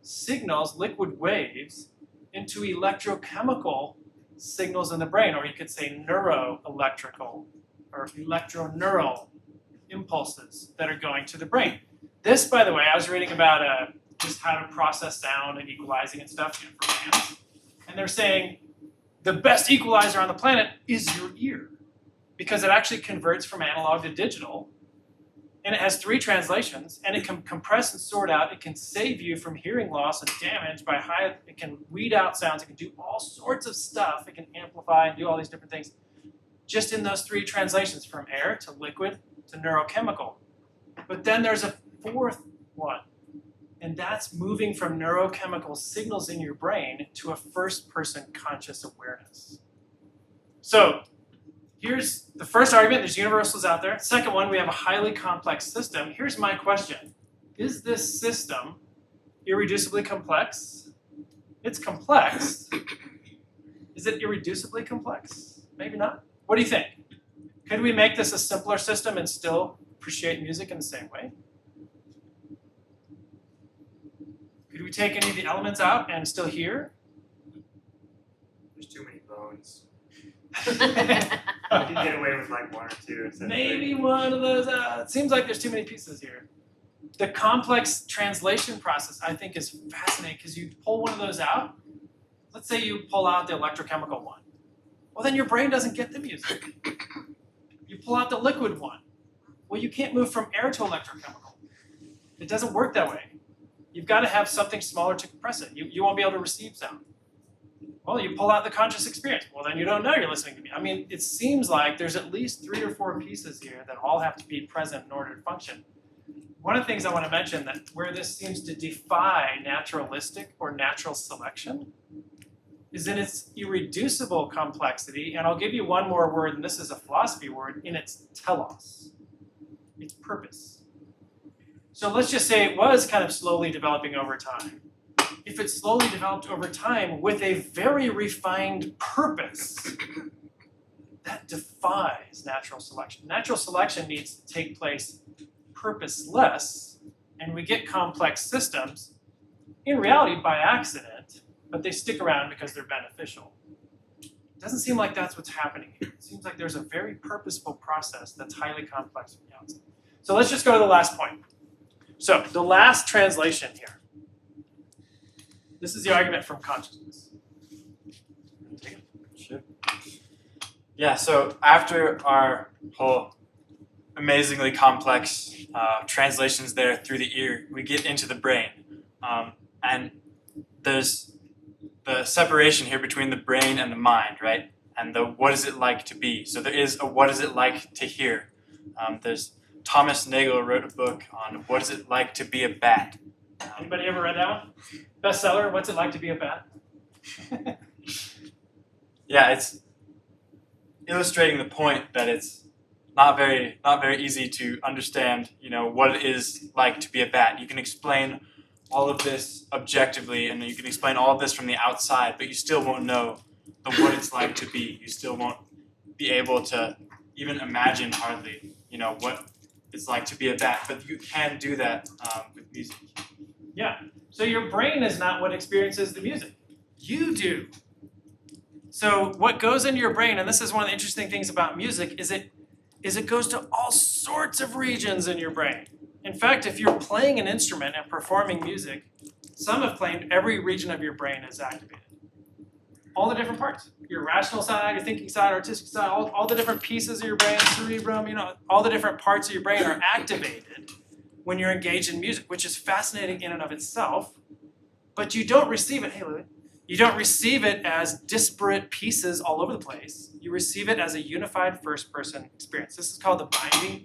signals, liquid waves, into electrochemical signals in the brain, or you could say neuroelectrical or electroneural impulses that are going to the brain. This, by the way, I was reading about just how to process sound and equalizing and stuff for bands. And they're saying the best equalizer on the planet is your ear because it actually converts from analog to digital. And it has 3 translations, and it can compress and sort out. It can save you from hearing loss and damage by it can weed out sounds. It can do all sorts of stuff. It can amplify and do all these different things just in those 3 translations, from air to liquid to neurochemical. But then there's a 4th one, and that's moving from neurochemical signals in your brain to a first-person conscious awareness. So here's the first argument, there's universals out there. Second one, we have a highly complex system. Here's my question. Is this system irreducibly complex? It's complex. Is it irreducibly complex? Maybe not. What do you think? Could we make this a simpler system and still appreciate music in the same way? Could we take any of the elements out and still hear? There's too many bones. You can get away with like 1 or 2 instead Maybe one of those. It seems like there's too many pieces here. The complex translation process, I think, is fascinating because you pull one of those out. Let's say you pull out the electrochemical one. Well, then your brain doesn't get the music. You pull out the liquid one. Well, you can't move from air to electrochemical. It doesn't work that way. You've got to have something smaller to compress it. You won't be able to receive sound. Well, you pull out the conscious experience. Well, then you don't know you're listening to me. I mean, it seems like there's at least 3 or 4 pieces here that all have to be present in order to function. One of the things I want to mention that where this seems to defy naturalistic or natural selection is in its irreducible complexity, and I'll give you one more word, and this is a philosophy word, in its telos, its purpose. So let's just say it was kind of slowly developing over time. If it slowly developed over time with a very refined purpose, that defies natural selection. Natural selection needs to take place purposeless, and we get complex systems, in reality by accident, but they stick around because they're beneficial. It doesn't seem like that's what's happening here. It seems like there's a very purposeful process that's highly complex from the outset. So let's just go to the last point. So the last translation here. This is the argument from consciousness. Yeah, so after our whole amazingly complex translations there through the ear, we get into the brain. And there's the separation here between the brain and the mind, right? And the what is it like to be. So there is a what is it like to hear. There's Thomas Nagel wrote a book on what is it like to be a bat. Anybody ever read that one? Bestseller, What's It Like to Be a Bat? Yeah, it's illustrating the point that it's not very easy to understand, what it is like to be a bat. You can explain all of this objectively, and you can explain all of this from the outside, but you still won't know what it's like to be. You still won't be able to even imagine hardly, what it's like to be a bat. But you can do that with music. Yeah. So your brain is not what experiences the music. You do. So what goes into your brain, and this is one of the interesting things about music, is it goes to all sorts of regions in your brain. In fact, if you're playing an instrument and performing music, some have claimed every region of your brain is activated. All the different parts. Your rational side, your thinking side, artistic side, all the different pieces of your brain, cerebrum, all the different parts of your brain are activated when you're engaged in music, which is fascinating in and of itself. But you don't receive it, hey Louie, you don't receive it as disparate pieces all over the place. You receive it as a unified first-person experience. This is called the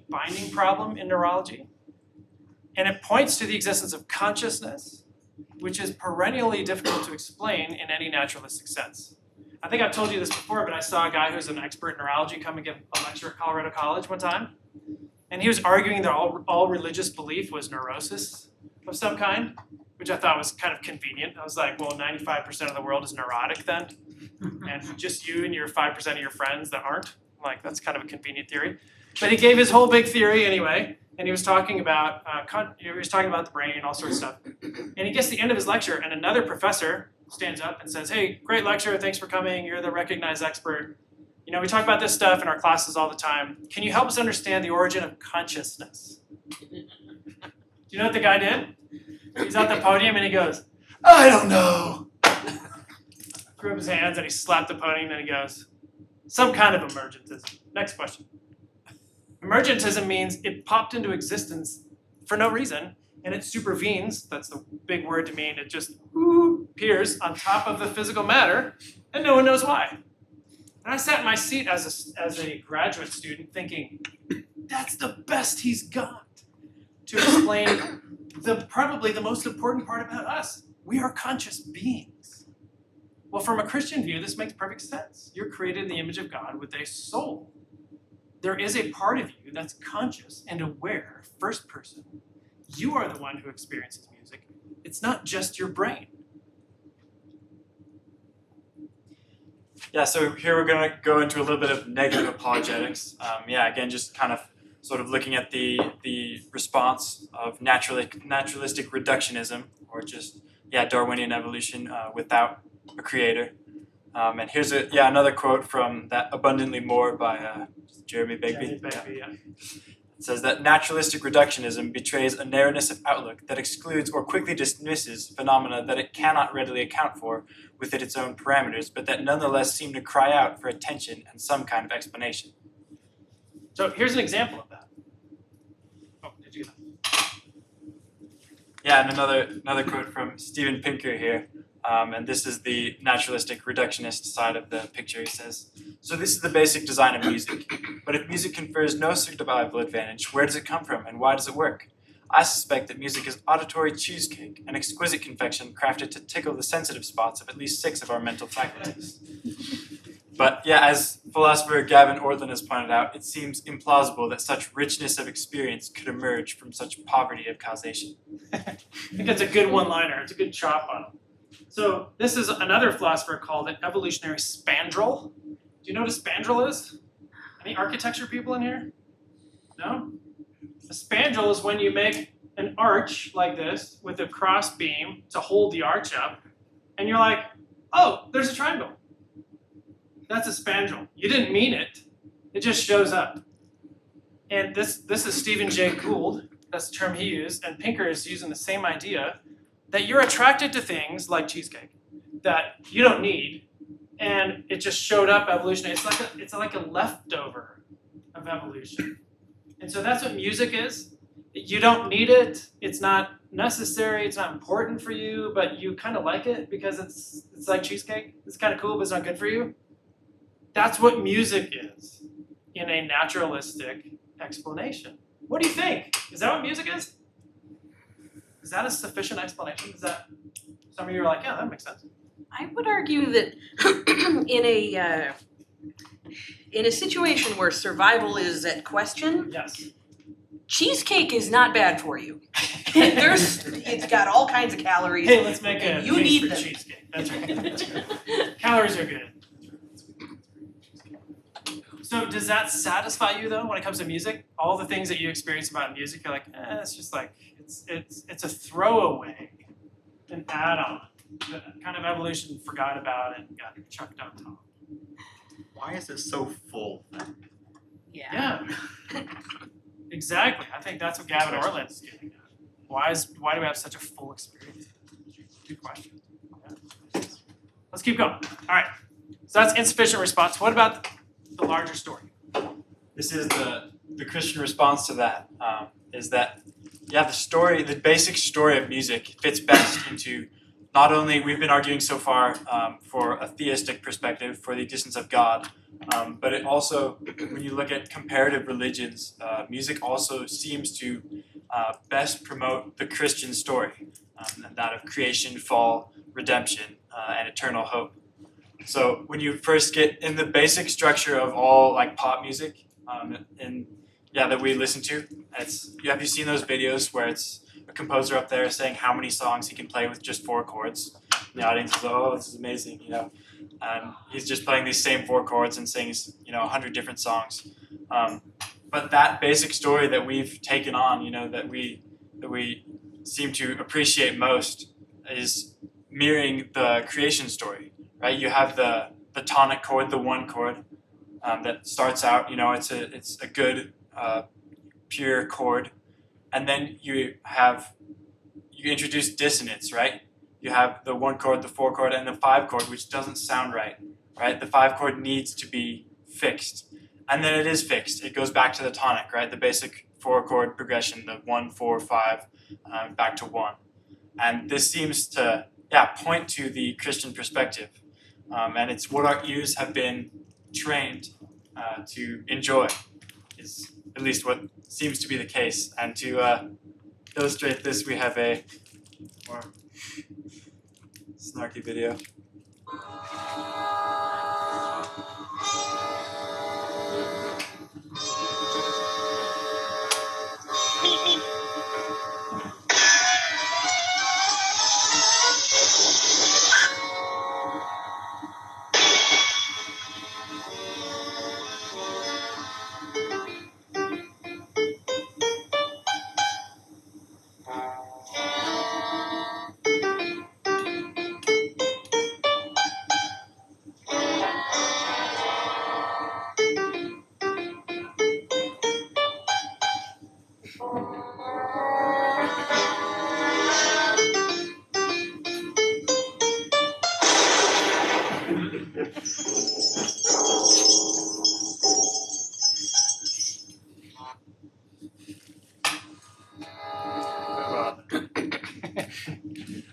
binding problem in neurology. And it points to the existence of consciousness, which is perennially difficult to explain in any naturalistic sense. I think I've told you this before, but I saw a guy who's an expert in neurology come and give a lecture at Colorado College one time. And he was arguing that all religious belief was neurosis of some kind, which I thought was kind of convenient. I was like, well, 95% of the world is neurotic then, and just you and your 5% of your friends that aren't. I'm like, that's kind of a convenient theory. But he gave his whole big theory anyway, and he was talking about the brain and all sorts of stuff. And he gets to the end of his lecture, and another professor stands up and says, "Hey, great lecture, thanks for coming. You're the recognized expert. We talk about this stuff in our classes all the time. Can you help us understand the origin of consciousness?" Do you know what the guy did? He's at the podium and he goes, "I don't know." Threw up his hands and he slapped the podium and he goes, "Some kind of emergentism." Next question. Emergentism means it popped into existence for no reason and it supervenes, that's the big word to mean, it just appears on top of the physical matter and no one knows why. And I sat in my seat as a graduate student thinking, that's the best he's got to explain probably the most important part about us. We are conscious beings. Well, from a Christian view, this makes perfect sense. You're created in the image of God with a soul. There is a part of you that's conscious and aware, first person. You are the one who experiences music. It's not just your brain. Yeah, so here we're going to go into a little bit of negative apologetics. Again, just kind of sort of looking at the response of naturalistic reductionism, or just, Darwinian evolution without a creator. And here's another quote from that Abundantly More by Jeremy Begbie. It says that naturalistic reductionism betrays a narrowness of outlook that excludes or quickly dismisses phenomena that it cannot readily account for within its own parameters, but that nonetheless seem to cry out for attention and some kind of explanation. So here's an example of that. Oh, did you? Yeah, and another quote from Steven Pinker here. And this is the naturalistic reductionist side of the picture. He says, "So this is the basic design of music. But if music confers no survival advantage, where does it come from and why does it work? I suspect that music is auditory cheesecake, an exquisite confection crafted to tickle the sensitive spots of at least 6 of our mental faculties." But as philosopher Gavin Ortlund has pointed out, it seems implausible that such richness of experience could emerge from such poverty of causation. I think that's a good one-liner. It's a good chop on them. So this is another philosopher called an evolutionary spandrel. Do you know what a spandrel is? Any architecture people in here? No? A spandrel is when you make an arch like this with a cross beam to hold the arch up, and you're like, oh, there's a triangle. That's a spandrel. You didn't mean it. It just shows up. And this is Stephen Jay Gould. That's the term he used. And Pinker is using the same idea that you're attracted to things like cheesecake that you don't need, and it just showed up evolutionary. It's like a leftover of evolution. And so that's what music is. You don't need it. It's not necessary. It's not important for you, but you kind of like it because it's like cheesecake. It's kind of cool, but it's not good for you. That's what music is in a naturalistic explanation. What do you think? Is that what music is? Is that a sufficient explanation? Is that some of you are like, yeah, that makes sense. I would argue that in a situation where survival is at question, Yes. cheesecake is not bad for you. It's got all kinds of calories. Hey, let's make a and you case need for them. cheesecake. That's right. Calories are good. So does that satisfy you though when it comes to music? All the things that you experience about music, you're like, it's just like it's a throwaway, an add-on that kind of evolution forgot about and got chucked on top. Why is it so full? Yeah. Yeah. Exactly. I think that's what Gavin Orland is getting at. Why do we have such a full experience? Good question. Yeah. Let's keep going. All right. So that's insufficient response. What about the larger story? This is the Christian response to that, is that, yeah, the basic story of music fits best into not only, we've been arguing so far for a theistic perspective, for the existence of God, but it also, when you look at comparative religions, music also seems to best promote the Christian story, that of creation, fall, redemption, and eternal hope. So when you first get in the basic structure of all like pop music, that we listen to, have you seen those videos where it's a composer up there saying how many songs he can play with just 4 chords? And the audience is like, oh, this is amazing, And he's just playing these same 4 chords and sings, 100 different songs. But that basic story that we've taken on, that we seem to appreciate most, is mirroring the creation story, right? You have the tonic chord, the 1 chord that starts out, it's a good pure chord, and then you introduce dissonance, right? You have the 1 chord, the 4 chord, and the 5 chord, which doesn't sound right? The 5 chord needs to be fixed, and then it is fixed. It goes back to the tonic, right? The basic 4 chord progression, the 1, 4, 5, back to 1, and this seems to point to the Christian perspective, and it's what our ears have been trained to enjoy, is at least what seems to be the case. And to illustrate this, we have a more snarky video.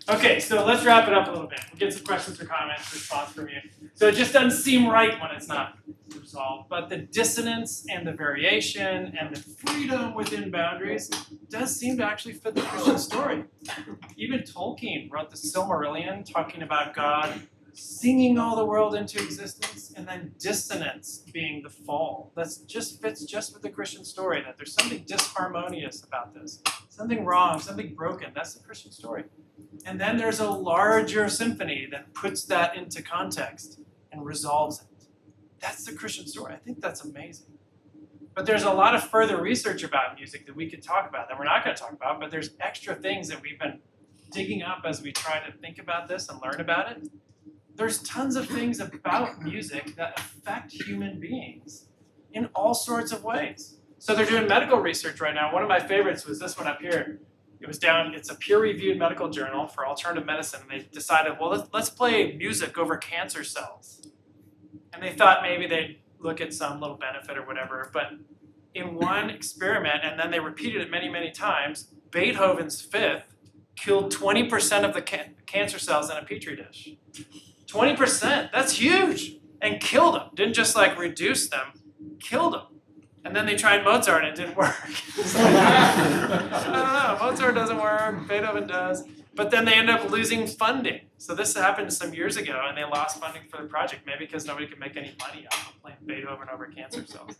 Okay, so let's wrap it up a little bit. We'll get some questions or comments, response from you. So it just doesn't seem right when it's not resolved, but the dissonance and the variation and the freedom within boundaries does seem to actually fit the Christian story. Even Tolkien wrote the Silmarillion talking about God singing all the world into existence, and then dissonance being the fall. That just fits just with the Christian story, that there's something disharmonious about this, something wrong, something broken. That's the Christian story. And then there's a larger symphony that puts that into context and resolves it. That's the Christian story. I think that's amazing. But there's a lot of further research about music that we could talk about that we're not going to talk about, but there's extra things that we've been digging up as we try to think about this and learn about it. There's tons of things about music that affect human beings in all sorts of ways. So they're doing medical research right now. One of my favorites was this one up here. It's a peer-reviewed medical journal for alternative medicine, and they decided, well, let's play music over cancer cells. And they thought maybe they'd look at some little benefit or whatever, but in one experiment, and then they repeated it many, many times, Beethoven's Fifth killed 20% of the cancer cells in a petri dish. 20%, that's huge, and killed them. Didn't just like reduce them, killed them. And then they tried Mozart and it didn't work. I don't know, Mozart doesn't work, Beethoven does. But then they ended up losing funding. So this happened some years ago and they lost funding for the project, maybe because nobody could make any money out of playing Beethoven over cancer cells.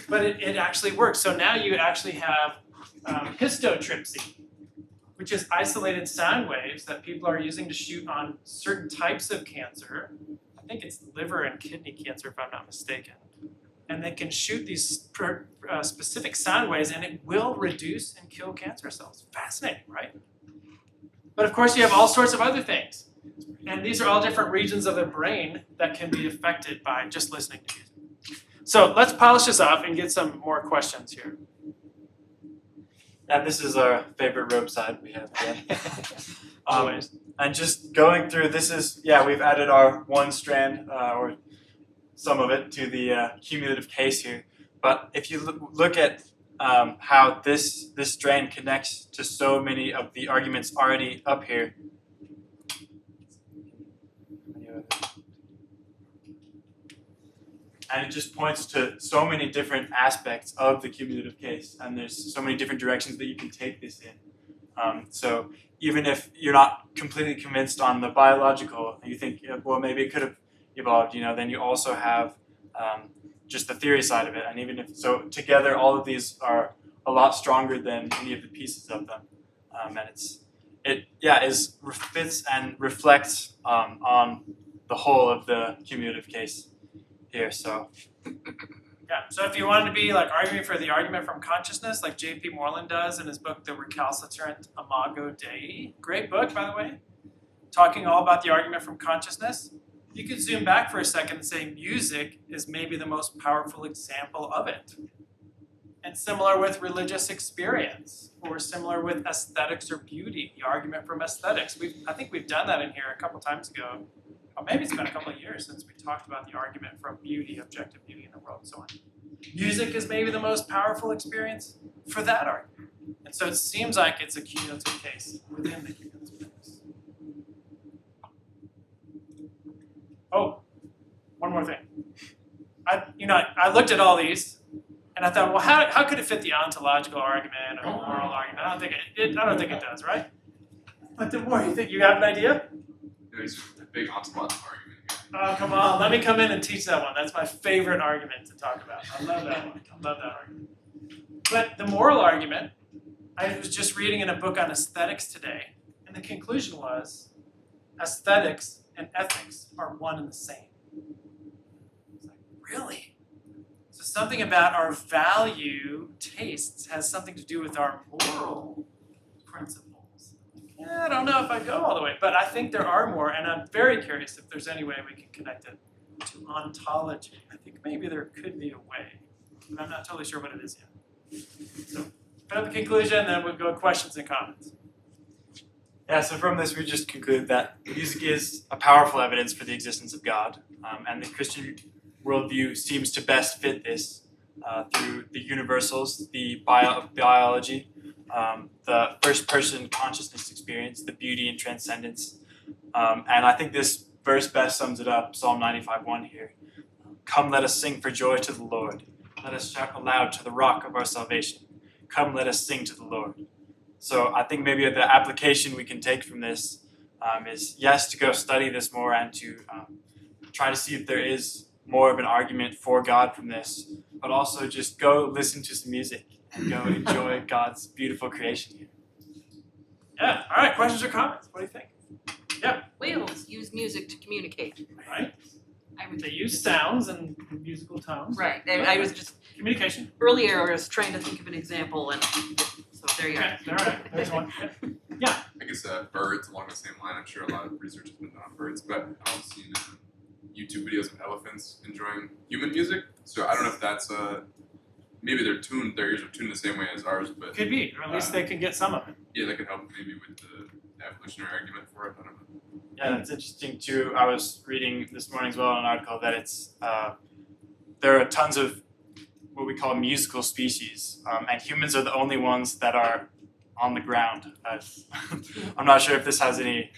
But it actually works. So now you actually have histotripsy, which is isolated sound waves that people are using to shoot on certain types of cancer. I think it's liver and kidney cancer if I'm not mistaken. And they can shoot these specific sound waves and it will reduce and kill cancer cells. Fascinating, right? But of course you have all sorts of other things. And these are all different regions of the brain that can be affected by just listening to music. So let's polish this off and get some more questions here. Yeah, this is our favorite rope side we have here. Always. And just going through, we've added our one strand, or some of it, to the cumulative case here. But if you look at how this strand connects to so many of the arguments already up here. And it just points to so many different aspects of the cumulative case, and there's so many different directions that you can take this in. So even if you're not completely convinced on the biological, and you think, well, maybe it could have evolved, then you also have just the theory side of it. And even if so, together, all of these are a lot stronger than any of the pieces of them. And it fits and reflects on the whole of the cumulative case here. So So if you wanted to be like arguing for the argument from consciousness, like J.P. Moreland does in his book, The Recalcitrant Imago Dei, great book, by the way, talking all about the argument from consciousness, you could zoom back for a second and say music is maybe the most powerful example of it. And similar with religious experience, or similar with aesthetics or beauty, the argument from aesthetics. I think we've done that in here a couple times ago. Or maybe it's been a couple of years since we talked about the argument from beauty, objective beauty in the world, and so on. Music is maybe the most powerful experience for that argument. And so it seems like it's a cumulative case within the cumulative case. Oh, one more thing. I looked at all these and I thought, well, how could it fit the ontological argument or the moral argument? I don't think it does, right? But the more you think, you have an idea? There's a big ontological argument here. Oh, come on, let me come in and teach that one. That's my favorite argument to talk about. I love that one. I love that argument. But the moral argument, I was just reading in a book on aesthetics today, and the conclusion was aesthetics and ethics are one and the same. It's like, really? So something about our value tastes has something to do with our moral principles. I don't know if I go all the way, but I think there are more, and I'm very curious if there's any way we can connect it to ontology. I think maybe there could be a way, but I'm not totally sure what it is yet. So, put up the conclusion, then we'll go questions and comments. yeah, so from this we just conclude that music is a powerful evidence for the existence of God, and the Christian worldview seems to best fit this through the universals, the biology, the first-person consciousness experience, the beauty and transcendence. And I think this verse best sums it up, Psalm 95:1 here. Come, let us sing for joy to the Lord. Let us shout aloud to the rock of our salvation. Come, let us sing to the Lord. So I think maybe the application we can take from this is, yes, to go study this more and to try to see if there is more of an argument for God from this, but also just go listen to some music and go enjoy God's beautiful creation here. Yeah, all right, questions or comments? What do you think? Whales use music to communicate. Right? I would They use sounds and musical tones. Right. I was just Communication. Earlier, I was trying to think of an example, and so there you Okay, are. alright, there's one. I guess birds along the same line. I'm sure a lot of research has been done on birds, but I've also seen YouTube videos of elephants enjoying human music. So I don't know if that's maybe their ears are tuned the same way as ours, but Could be, or at least they can get some of it. yeah, that could help maybe with the evolutionary argument for it. I don't know. Yeah, that's interesting too. I was reading this morning as well an article that it's there are tons of what we call musical species, and humans are the only ones that are on the ground. I'm not sure if this has any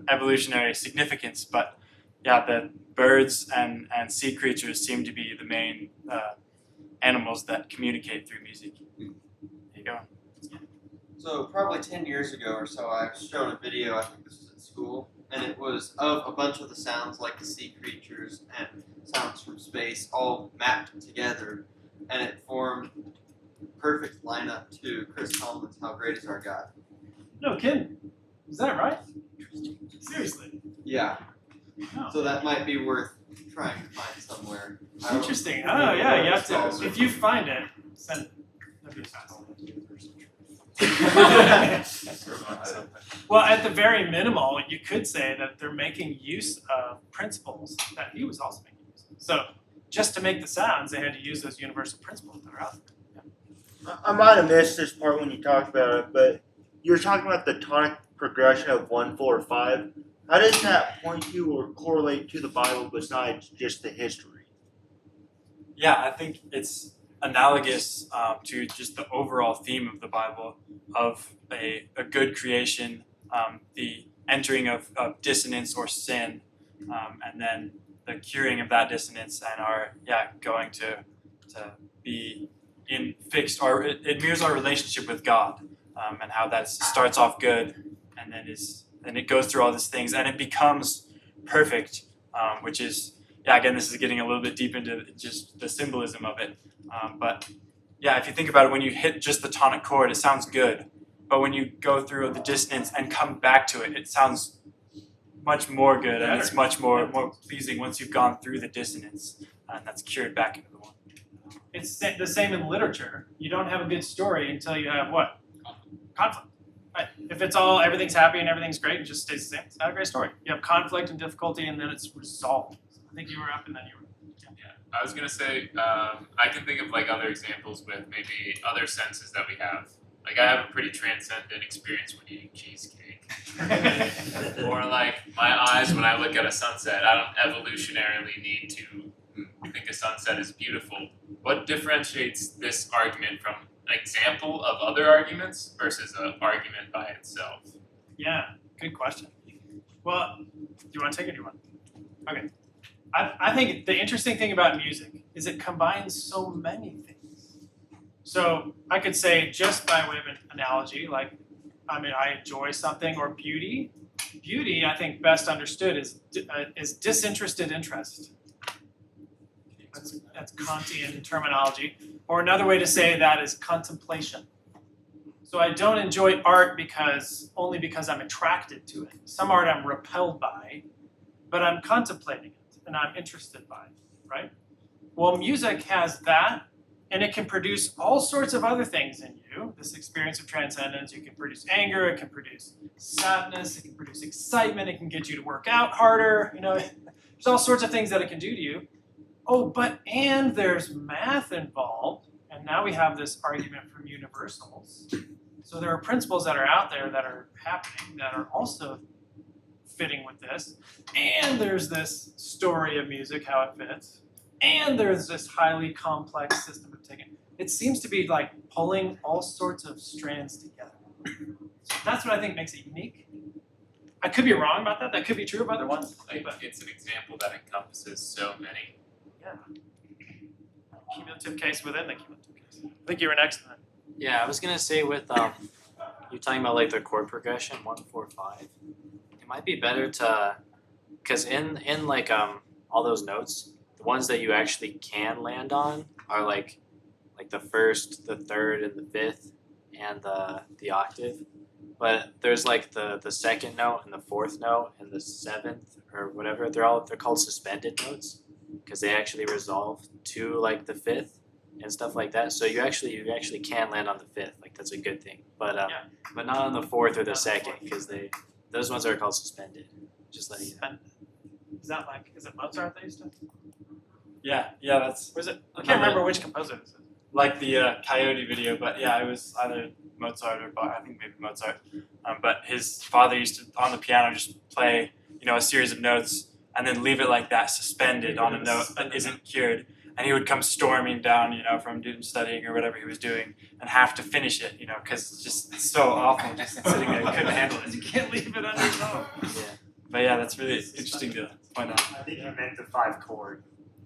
evolutionary significance, but yeah, the birds and sea creatures seem to be the main animals that communicate through music. There you go. So probably 10 years ago or so, I was shown a video, I think this was at school, and it was of a bunch of the sounds like the sea creatures and sounds from space all mapped together, and it formed perfect lineup to Chris Tomlin's How Great Is Our God. No kidding. Is that right? Seriously? Yeah. No. So that might be worth trying to find somewhere. I don't- Interesting. Oh yeah, you have to. If you find it, send it. That'd be awesome. Well, at the very minimal, you could say that they're making use of principles that he was also making use of. So just to make the sounds, they had to use those universal principles that are out there. I might have missed this part when you talked about it, but you were talking about the tonic progression of 1, 4, 5. How does that point to or correlate to the Bible besides just the history? Yeah, I think it's analogous to just the overall theme of the Bible of a good creation, the entering of dissonance or sin, and then the curing of that dissonance and our going to be in fixed, or it mirrors our relationship with God, and how that starts off good and then it goes through all these things and it becomes perfect, which is again, this is getting a little bit deep into just the symbolism of it. But if you think about it, when you hit just the tonic chord, it sounds good. But when you go through the dissonance and come back to it, it sounds much more good and it's much more pleasing once you've gone through the dissonance and that's cured back into the one. It's the same in literature. You don't have a good story until you have what? Conflict. Right. If it's everything's happy and everything's great, it just stays the same. It's not a great story. You have conflict and difficulty and then it's resolved. I think you were up and then you were. I was gonna say, I can think of like other examples with maybe other senses that we have. Like I have a pretty transcendent experience when eating cheesecake. Or like my eyes when I look at a sunset. I don't evolutionarily need to think a sunset is beautiful. What differentiates this argument from an example of other arguments versus an argument by itself? Yeah, good question. Well, do you want to take it or do you want? Okay. I think the interesting thing about music is it combines so many things. So I could say, just by way of an analogy, I enjoy something, or beauty. Beauty, I think, best understood is disinterested interest. That's Kantian terminology. Or another way to say that is contemplation. So I don't enjoy art only because I'm attracted to it. Some art I'm repelled by, but I'm contemplating it and I'm interested by it, right? Well, music has that, and it can produce all sorts of other things in you. This experience of transcendence, you can produce anger, it can produce sadness, it can produce excitement, it can get you to work out harder, there's all sorts of things that it can do to you. Oh, and there's math involved, and now we have this argument from universals. So there are principles that are out there that are happening that are also fitting with this, and there's this story of music, how it fits, and there's this highly complex system of taking. It seems to be like pulling all sorts of strands together. So that's what I think makes it unique. I could be wrong about that. That could be true of other ones. Like it's an example that encompasses so many. Yeah. Cumulative case within the cumulative case. I think you were next then. Yeah, I was gonna say with you talking about like the chord progression 1, 4, 5. It might be better to, because in like all those notes, the ones that you actually can land on are like the first, the third, and the fifth, and the octave. But there's like the second note and the fourth note and the seventh or whatever. They're called suspended notes. because they actually resolve to like the fifth and stuff like that. So you actually can land on the fifth, like that's a good thing. But but not on the fourth or the second, because those ones are called suspended. Just letting you know. Is it Mozart they used to? Yeah, that's Was it? I can't remember which composer this is. like the Coyote video, but yeah, it was either Mozart or Bach, I think maybe Mozart. But his father used to, on the piano, just play, a series of notes and then leave it like that, suspended on a note that isn't cured. And he would come storming down, from studying or whatever he was doing, and have to finish it, because it's just so awful, just sitting there, he couldn't handle it. You can't leave it under his own. Yeah. But yeah, that's really interesting to point out. I think he meant the 5-chord.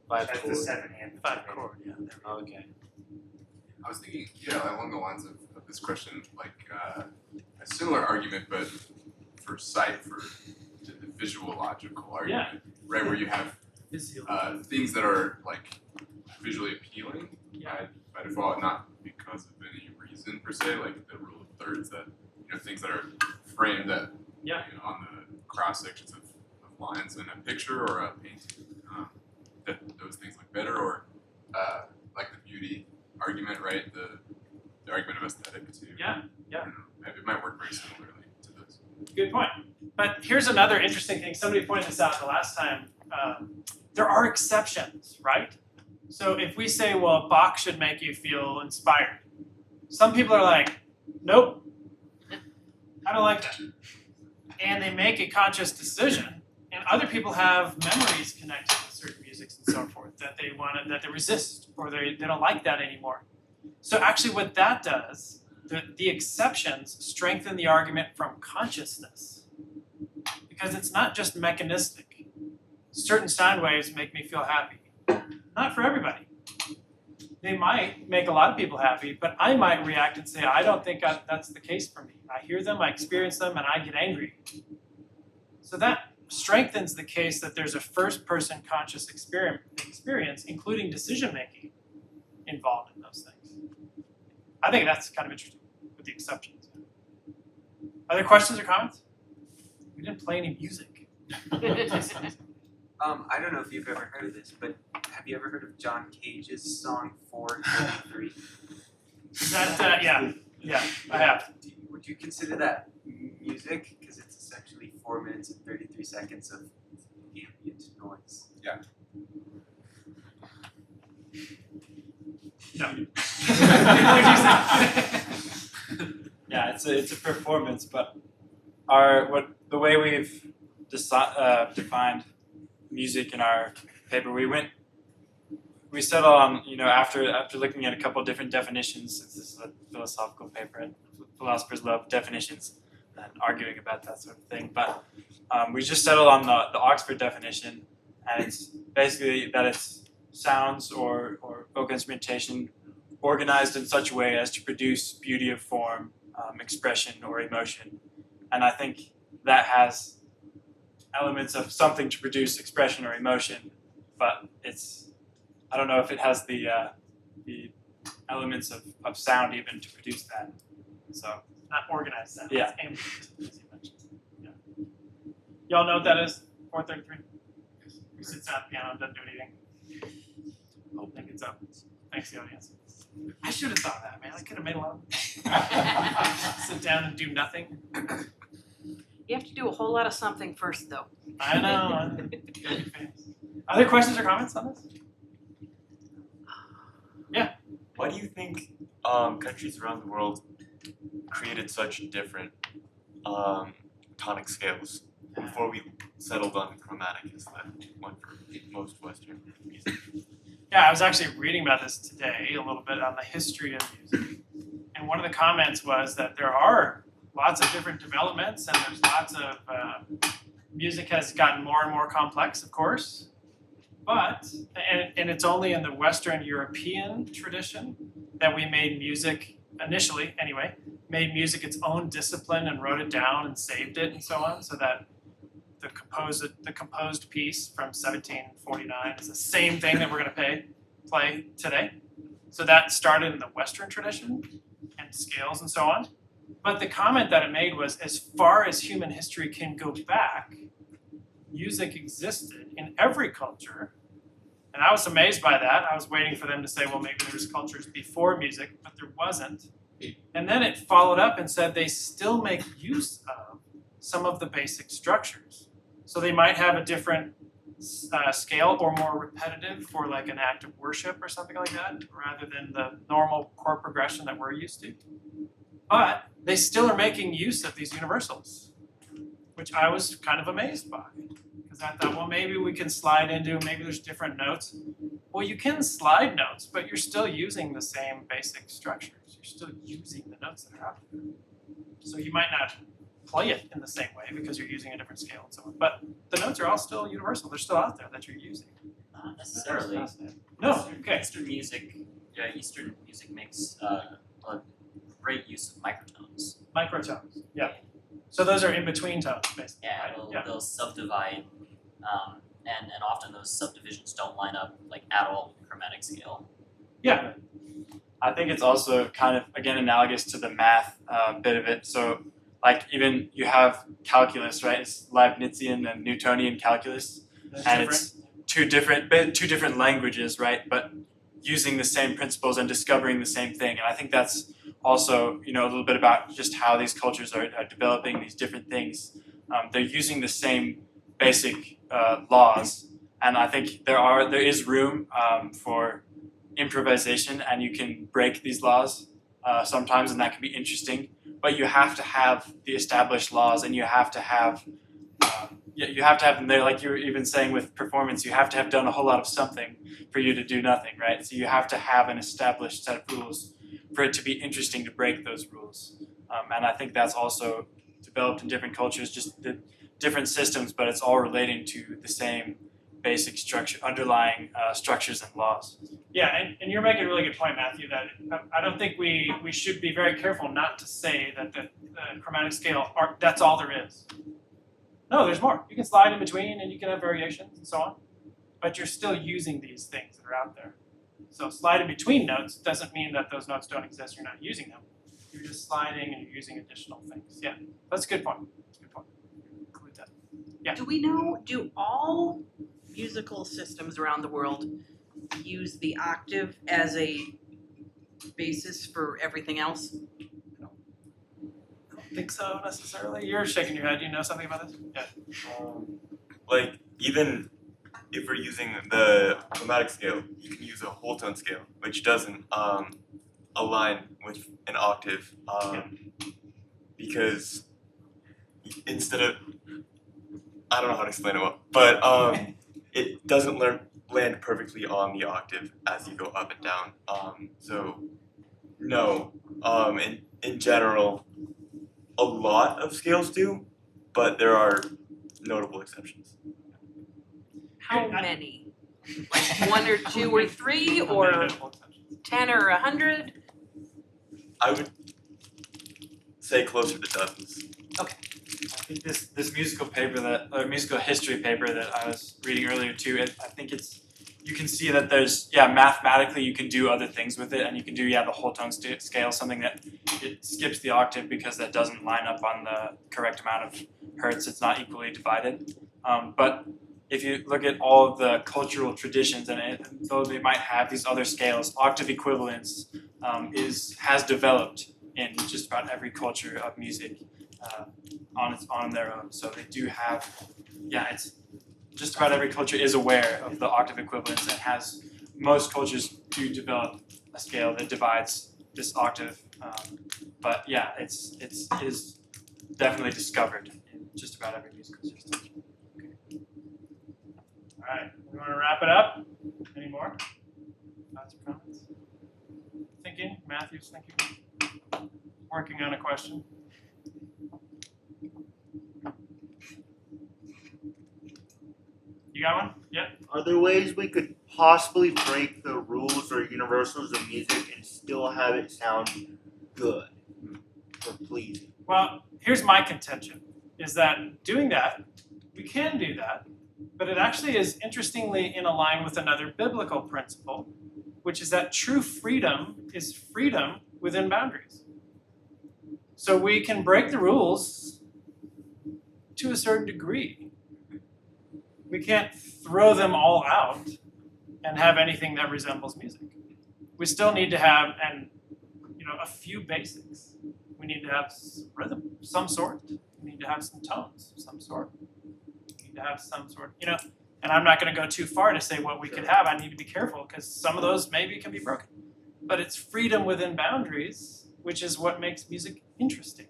That's the 7 and the 5-chord, yeah. Okay. I was thinking, along the lines of this question, like a similar argument, but for sight, for the visuological argument, right? Where you have things that are like visually appealing by default, not because of any reason per se, like the rule of thirds, that things that are framed that on the cross sections of lines in a picture or a painting, that those things look better, or like the beauty argument, right? The argument of aesthetic too. Yeah. I don't know. It might work very similarly to this. Good point. But here's another interesting thing. Somebody pointed this out the last time. There are exceptions, right? So if we say, well, Bach should make you feel inspired, some people are like, nope, I don't like that. And they make a conscious decision. And other people have memories connected with certain musics and so forth that they resist, or they don't like that anymore. So actually what that does, the exceptions strengthen the argument from consciousness. Because it's not just mechanistic. Certain sound waves make me feel happy. Not for everybody. They might make a lot of people happy, but I might react and say, I don't think that's the case for me. I hear them, I experience them, and I get angry. So that strengthens the case that there's a first-person conscious experience, including decision-making, involved in those things. I think that's kind of interesting, with the exceptions. Other questions or comments? We didn't play any music. I don't know if you've ever heard of this, but have you ever heard of John Cage's song 433? Is that, yeah, I have. Would you consider that music? Because it's essentially 4 minutes and 33 seconds of ambient noise. Yeah. No. Yeah, it's a performance, but the way we've defined music in our paper, we settled on, after looking at a couple of different definitions, since this is a philosophical paper and philosophers love definitions and arguing about that sort of thing, but we just settled on the Oxford definition, and it's basically that it's sounds or vocal instrumentation organized in such a way as to produce beauty of form, expression, or emotion. And I think that has elements of something to produce expression or emotion, but I don't know if it has the elements of sound even to produce that. So Not organized sound. Yeah. It's ambient, as you mentioned. Yeah. Y'all know what that is? 433? Who sits at the piano and doesn't do anything? I think it's up. Thanks, the audience. I should have thought of that, man. I could have made a lot of sit down and do nothing. You have to do a whole lot of something first, though. I know. Gotta be famous. Other questions or comments on this? Why do you think countries around the world created such different tonic scales before we settled on chromatic as the one for most Western music? Yeah, I was actually reading about this today a little bit on the history of music. And one of the comments was that there are lots of different developments, and there's lots of music has gotten more and more complex, of course. But, and it's only in the Western European tradition that we made music, initially anyway, made music its own discipline and wrote it down and saved it and so on, so that the composed piece from 1749 is the same thing that we're going to play today. So that started in the Western tradition and scales and so on. But the comment that it made was, as far as human history can go back, music existed in every culture And I was amazed by that. I was waiting for them to say, well, maybe there's cultures before music, but there wasn't. And then it followed up and said they still make use of some of the basic structures. So they might have a different scale or more repetitive for like an act of worship or something like that, rather than the normal chord progression that we're used to. But they still are making use of these universals, which I was kind of amazed by. Because I thought, well, maybe we can slide into, maybe there's different notes. Well, you can slide notes, but you're still using the same basic structures. You're still using the notes that are out there. So you might not play it in the same way because you're using a different scale and so on. But the notes are all still universal. They're still out there that you're using. Not necessarily. No, okay. Eastern music makes a great use of microtones. Microtones, yeah. So those are in between tones, basically. Yeah, right? they'll subdivide, and often those subdivisions don't line up like at all with the chromatic scale. Yeah. I think it's also kind of, again, analogous to the math bit of it. So, like, even you have calculus, right? It's Leibnizian and Newtonian calculus, and it's two different languages, right? But using the same principles and discovering the same thing. And I think that's also, a little bit about just how these cultures are developing these different things. They're using the same basic laws, and I think there is room for improvisation, and you can break these laws sometimes, and that can be interesting. But you have to have the established laws, and you have to have them there. Like you were even saying with performance, you have to have done a whole lot of something for you to do nothing, right? So you have to have an established set of rules for it to be interesting to break those rules. And I think that's also developed in different cultures, just the different systems, but it's all relating to the same basic structure, underlying structures and laws. Yeah, and you're making a really good point, Matthew, that I don't think we should be very careful not to say that the chromatic scale, that's all there is. No, there's more. You can slide in between and you can have variations and so on, but you're still using these things that are out there. So slide in between notes doesn't mean that those notes don't exist, you're not using them. You're just sliding and you're using additional things. Yeah, that's a good point. That's a good point. Include that. Yeah. Do we know, do all musical systems around the world use the octave as a basis for everything else? I don't think so necessarily. You're shaking your head. You know something about this? Yeah. Like, even if we're using the chromatic scale, you can use a whole tone scale, which doesn't align with an octave, because instead of, I don't know how to explain it well, but it doesn't land perfectly on the octave as you go up and down. So no, in general, a lot of scales do, but there are notable exceptions. How many? Like 1 or 2 or 3 or 10 or 100? I would say closer to dozens. Okay. I think this musical musical history paper that I was reading earlier too, I think you can see that there's, mathematically you can do other things with it, and you can do, the whole tone scale, something that it skips the octave because that doesn't line up on the correct amount of hertz, it's not equally divided. But if you look at all of the cultural traditions, and though they might have these other scales, octave equivalence has developed in just about every culture of music on their own. So they do have, it's just about every culture is aware of the octave equivalence, and most cultures do develop a scale that divides this octave. But it is definitely discovered in just about every musical system. All right, we want to wrap it up? Any more thoughts or comments? Thinking? Matthew's thinking? Working on a question? You got one? Yeah? Are there ways we could possibly break the rules or universals of music and still have it sound good or pleasing? Well, here's my contention, is that doing that, we can do that, but it actually is interestingly in line with another biblical principle, which is that true freedom is freedom within boundaries. So we can break the rules to a certain degree. We can't throw them all out and have anything that resembles music. We still need to have a few basics. We need to have rhythm, some sort. We need to have some tones, some sort. We need to have some sort, and I'm not going to go too far to say what we could have. I need to be careful because some of those maybe can be broken. But it's freedom within boundaries, which is what makes music interesting.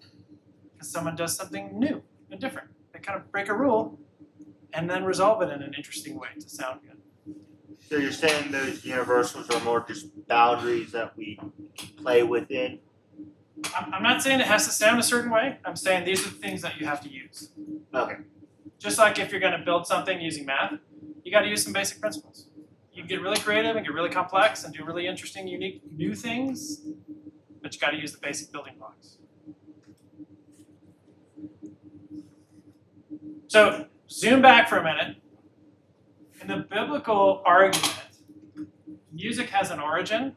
Because someone does something new and different. They kind of break a rule and then resolve it in an interesting way to sound good. So you're saying those universals are more just boundaries that we play within? I'm not saying it has to sound a certain way. I'm saying these are the things that you have to use. Okay. Just like if you're going to build something using math, you got to use some basic principles. You can get really creative and get really complex and do really interesting, unique, new things, but you got to use the basic building blocks. So zoom back for a minute. In the biblical argument, music has an origin.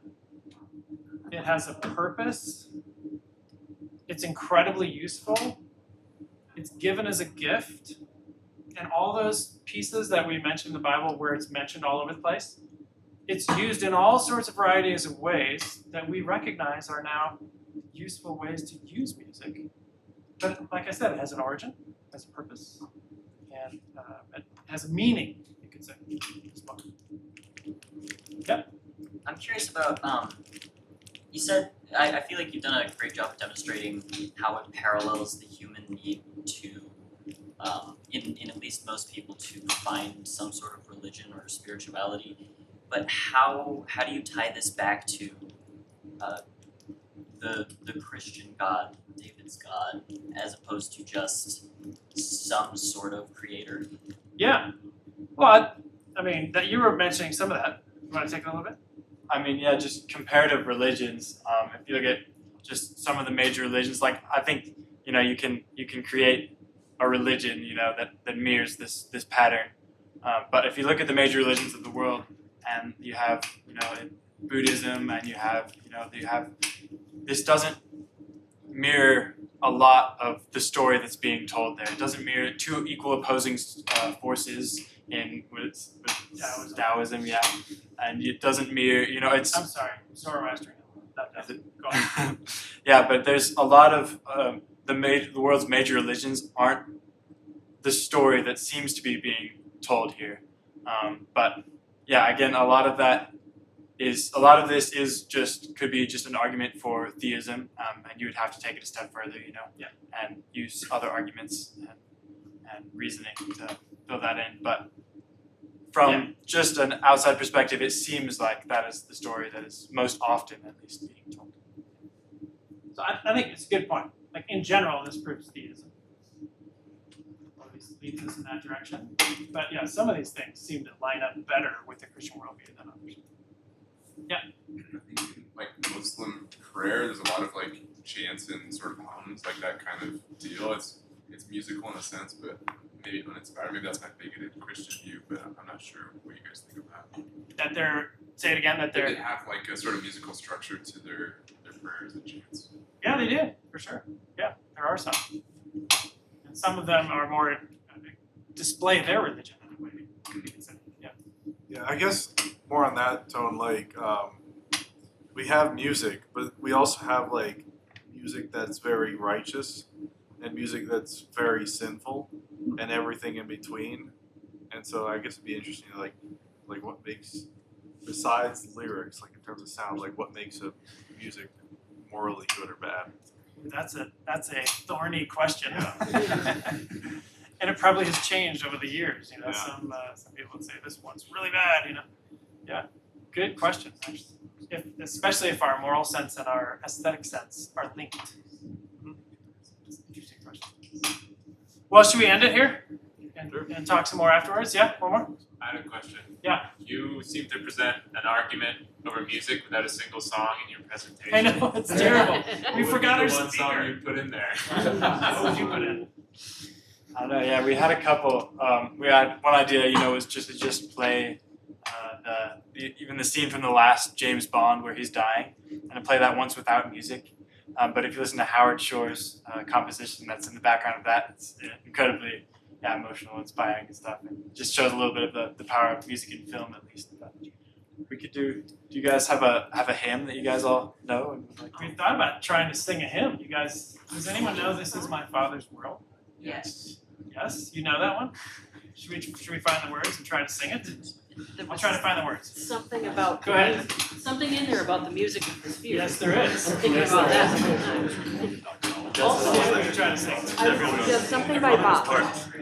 It has a purpose. It's incredibly useful. It's given as a gift. And all those pieces that we mentioned in the Bible where it's mentioned all over the place, it's used in all sorts of varieties of ways that we recognize are now useful ways to use music. But like I said, it has an origin, it has a purpose, and it has a meaning, you could say, as well. Yep. I'm curious about, you said, I feel like you've done a great job of demonstrating how it parallels the human need to, in at least most people, to find some sort of religion or spirituality. But how do you tie this back to the Christian God, David's God, as opposed to just some sort of creator? Yeah. Well, I mean, that you were mentioning some of that. You want to take a little bit? I mean, yeah, just comparative religions. If you look at just some of the major religions, like I think you can create a religion that mirrors this pattern. But if you look at the major religions of the world, and you have Buddhism, and you have this doesn't mirror a lot of the story that's being told there. It doesn't mirror two equal opposing forces in Taoism, yeah, and it doesn't mirror. It's. I'm sorry, Zoroastrianism. Go on. Yeah, but there's a lot of the world's major religions aren't the story that seems to be being told here. But yeah, again, a lot of this is could be just an argument for theism, and you would have to take it a step further, and use other arguments and reasoning to fill that in. But from just an outside perspective, it seems like that is the story that is most often, at least, being told. So I think it's a good point. Like in general, this proves theism. Or at least leads us in that direction. But yeah, some of these things seem to line up better with the Christian worldview than others. Yeah. I think in Muslim prayer, there's a lot of chants and sort of hums, that kind of deal. It's musical in a sense, but maybe uninspired. Maybe that's my bigoted Christian view, but I'm not sure what you guys think of that. That they're, say it again, that They they're. have a sort of musical structure to their prayers and chants. Yeah, they do, for sure. Yeah, there are some. And some of them are more display their religion in a way. You could say. Yeah. Yeah, I guess more on that tone, we have music, but we also have music that's very righteous and music that's very sinful and everything in between. And so I guess it'd be interesting what makes, besides lyrics, in terms of sound, what makes a music morally good or bad? That's a thorny question. And it probably has changed over the years. Yeah. Some people would say this one's really bad. Yeah, good question. Especially if our moral sense and our aesthetic sense are linked. It's an interesting question. Well, should we end it here and talk some more afterwards? Yeah, one more. I had a question. Yeah. You seem to present an argument over music without a single song in your presentation. I know, it's terrible. We What forgot our would be the one speaker. song you put in there? What would you put in? I don't know. Yeah, we had a couple. We had one idea, was just play even the scene from the last James Bond where he's dying, and to play that once without music. But if you listen to Howard Shore's composition that's in the background of that, it's incredibly emotional, inspiring and stuff. And just shows a little bit of the power of music in film, at least. But we could do you guys have a hymn that you guys all know and would like We thought about trying to sing a hymn. You guys, does anyone know "This Is My Father's World"? Yes. Yes, you know that one. Should we find the words and try to sing it? I'll try to find the words. Something about. Go ahead. Something in there about the music of the sphere. Yes, there is. I'm thinking Yes, about there that is. the whole time. Also, what you try to sing. Yeah, something by Bach,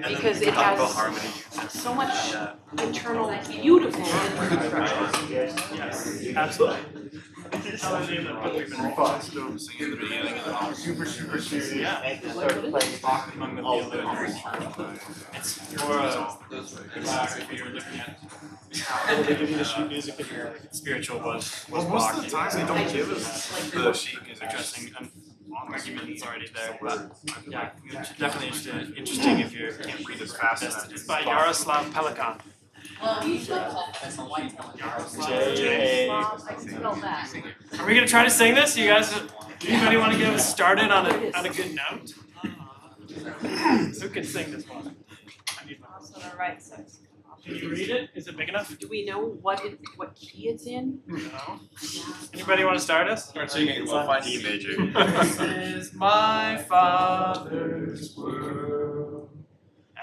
because it Talk about has harmony. so much internal, beautiful construction. Yes, absolutely. Tell us the name of the book we've been reading. Sing in the beginning and then super serious. Yeah. and to start playing Bach among the theologians. It's more a biography you're looking at. They give you the sheet music and your spiritual was Well, Bach. most of the time they don't give us the sheet music. Addressing an argument that's already there, but yeah, it's definitely interesting if you can't read as fast as It's by Yaroslav Pelikan. Well, he's still called Are we gonna try to sing this? You guys, anybody want to get us started on a good note? Who can sing this one? I need my. Also the right size. Can you read it? Is it big enough? Do we know what key it's in? No. Anybody want to start us? Start singing. We'll find E major. This is my Father's world,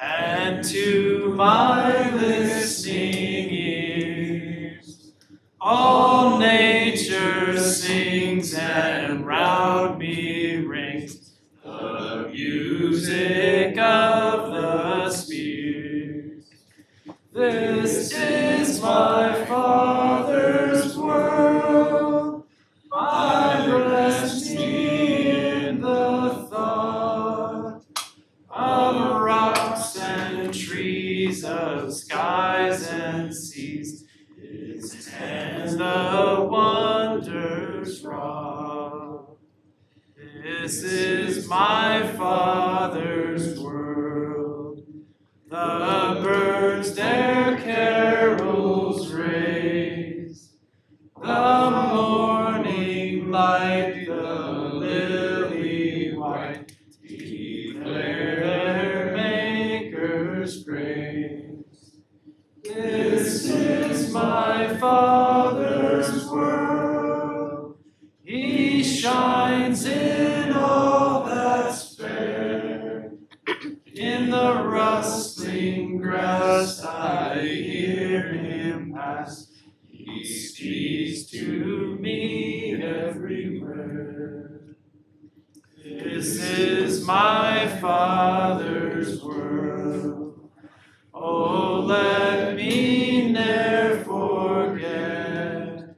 and to my listening ears, all nature sings and round me rings the music of the spheres. This is my Father's world, I rest me in the thought of rocks and trees, of skies and seas, His hands the wonders wrought. This is my Father's world, the birds their carols raise, the morning light, the lily white, declare their Maker's praise. This is my Father's world, He shines in all that's fair. In the rustling grass I hear Him pass, He speaks to me everywhere. This is my Father's world, oh let me ne'er forget,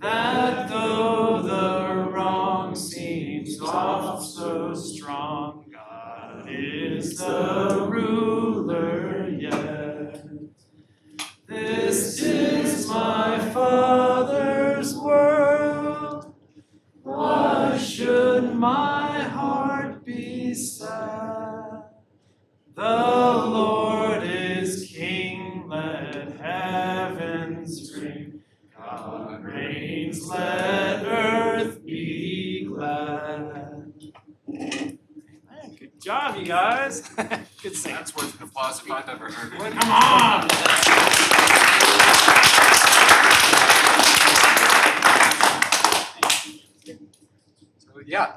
that though the wrong seems oft so strong, God is the ruler yet. This is my Father's world, why should my heart be sad? The Lord is King, let heavens ring, God reigns, let earth be glad. Man, good job, you guys. Good singing. That's worth an applause if I've ever heard one. Come on! So yeah.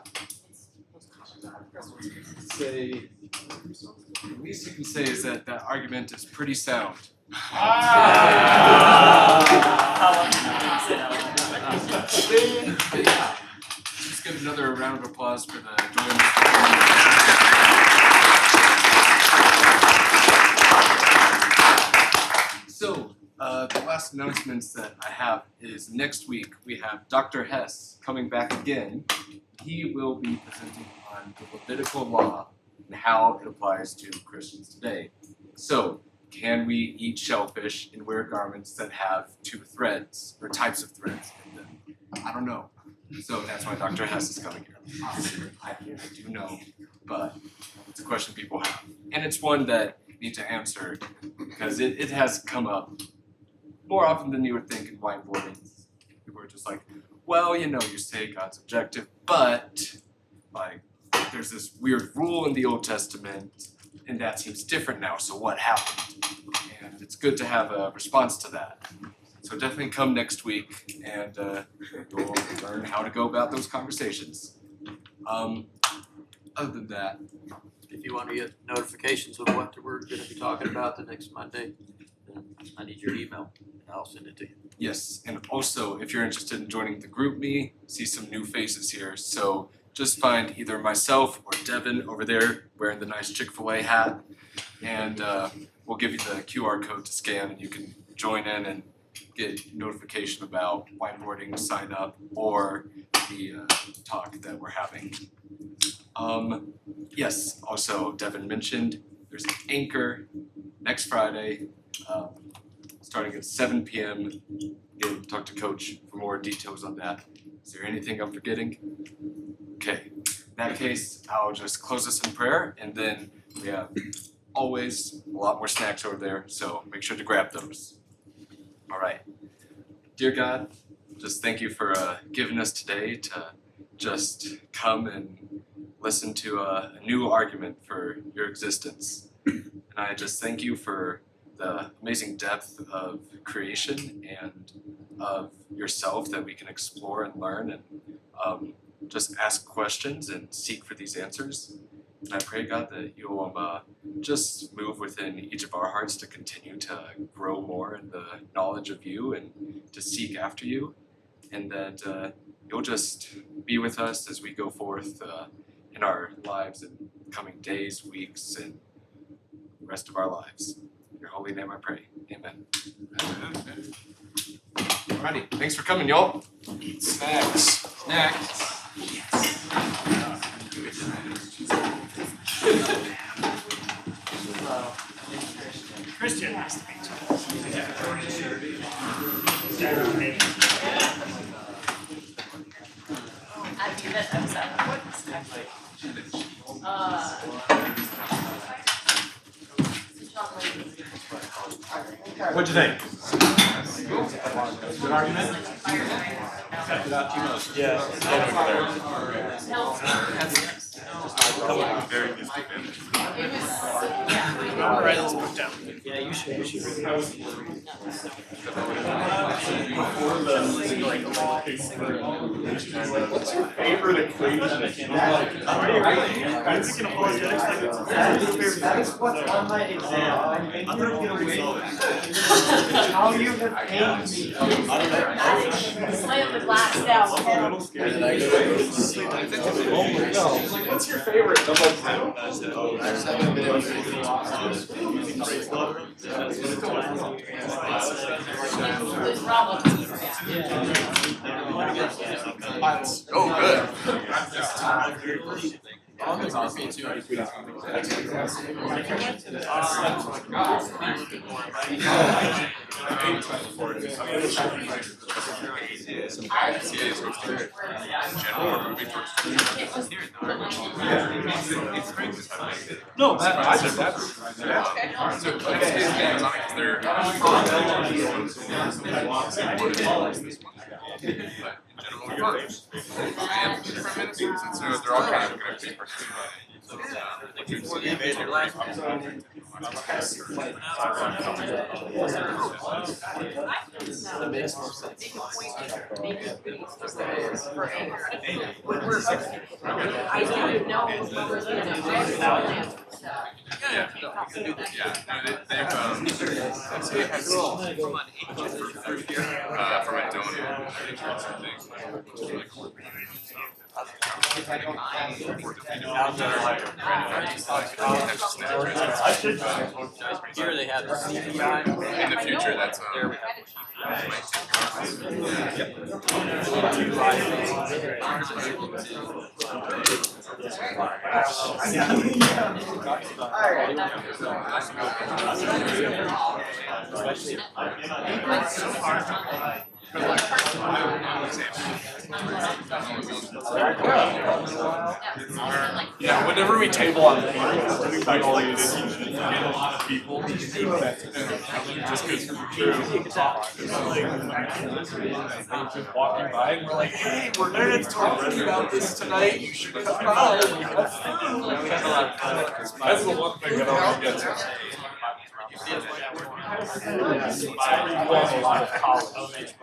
Say, the least you can say is that that argument is pretty sound. Yeah. Let's give another round of applause for the So, the last announcements that I have is next week we have Dr. Hess coming back again. He will be presenting on the Levitical law and how it applies to Christians today. So, can we eat shellfish and wear garments that have two threads or types of threads in them? I don't know. So that's why Dr. Hess is coming here. I do know, but it's a question people have. And it's one that you need to answer because it has come up more often than you would think in whiteboarding. People are just like, well, you know, you say God's objective, but like there's this weird rule in the Old Testament and that seems different now, so what happened? And it's good to have a response to that. So So definitely come next week and you'll learn how to go about those conversations. Other than that, If you want to get notifications of what we're gonna be talking about the next Monday, then I need your email and I'll send it to you. yes, and also if you're interested in joining the group me, see some new faces here. So just find either myself or Devin over there wearing the nice Chick-fil-A hat, and we'll give you the QR code to scan and you can join in and get notification about whiteboarding, sign up, or the talk that we're having. Yes, also Devin mentioned there's an anchor next Friday, starting at 7 p.m. Again, talk to Coach for more details on that. Is there anything I'm forgetting? Okay, in that case, I'll just close this in prayer, and then we have always a lot more snacks over there, so make sure to grab those. All right. Dear God, just thank you for giving us today to just come and listen to a new argument for your existence. And I just thank you for the amazing depth of creation and of yourself that we can explore and learn and just ask questions and seek for these answers. And I pray, God, that you'll just move within each of our hearts to continue to grow more in the knowledge of you and to seek after you, and that you'll just be with us as we go forth in our lives in coming days, weeks, and the rest of our lives. In your holy name I pray. Amen. Alrighty, thanks for coming, y'all. Eat snacks. Snacks. Christian, nice to meet What'd you think? Good argument? Yeah. Very musical band. I'm gonna write this book down. Yeah, you should read What's your favorite equation? That is what's on my exam. I'm gonna get away with it. How you have paid me. Slam the glass down. What's your favorite double count? Oh, good. No, I did that. So they're they're all kind of going to be I didn't know what was in it. from a donor. Here they have the CPI. In the future, that's There we Yeah, whenever we table on paper, we all use get a lot of people. Just because we're just walking by and we're like, hey, we're nerds talking about this tonight. You should come by. That's the one thing that always gets us. College.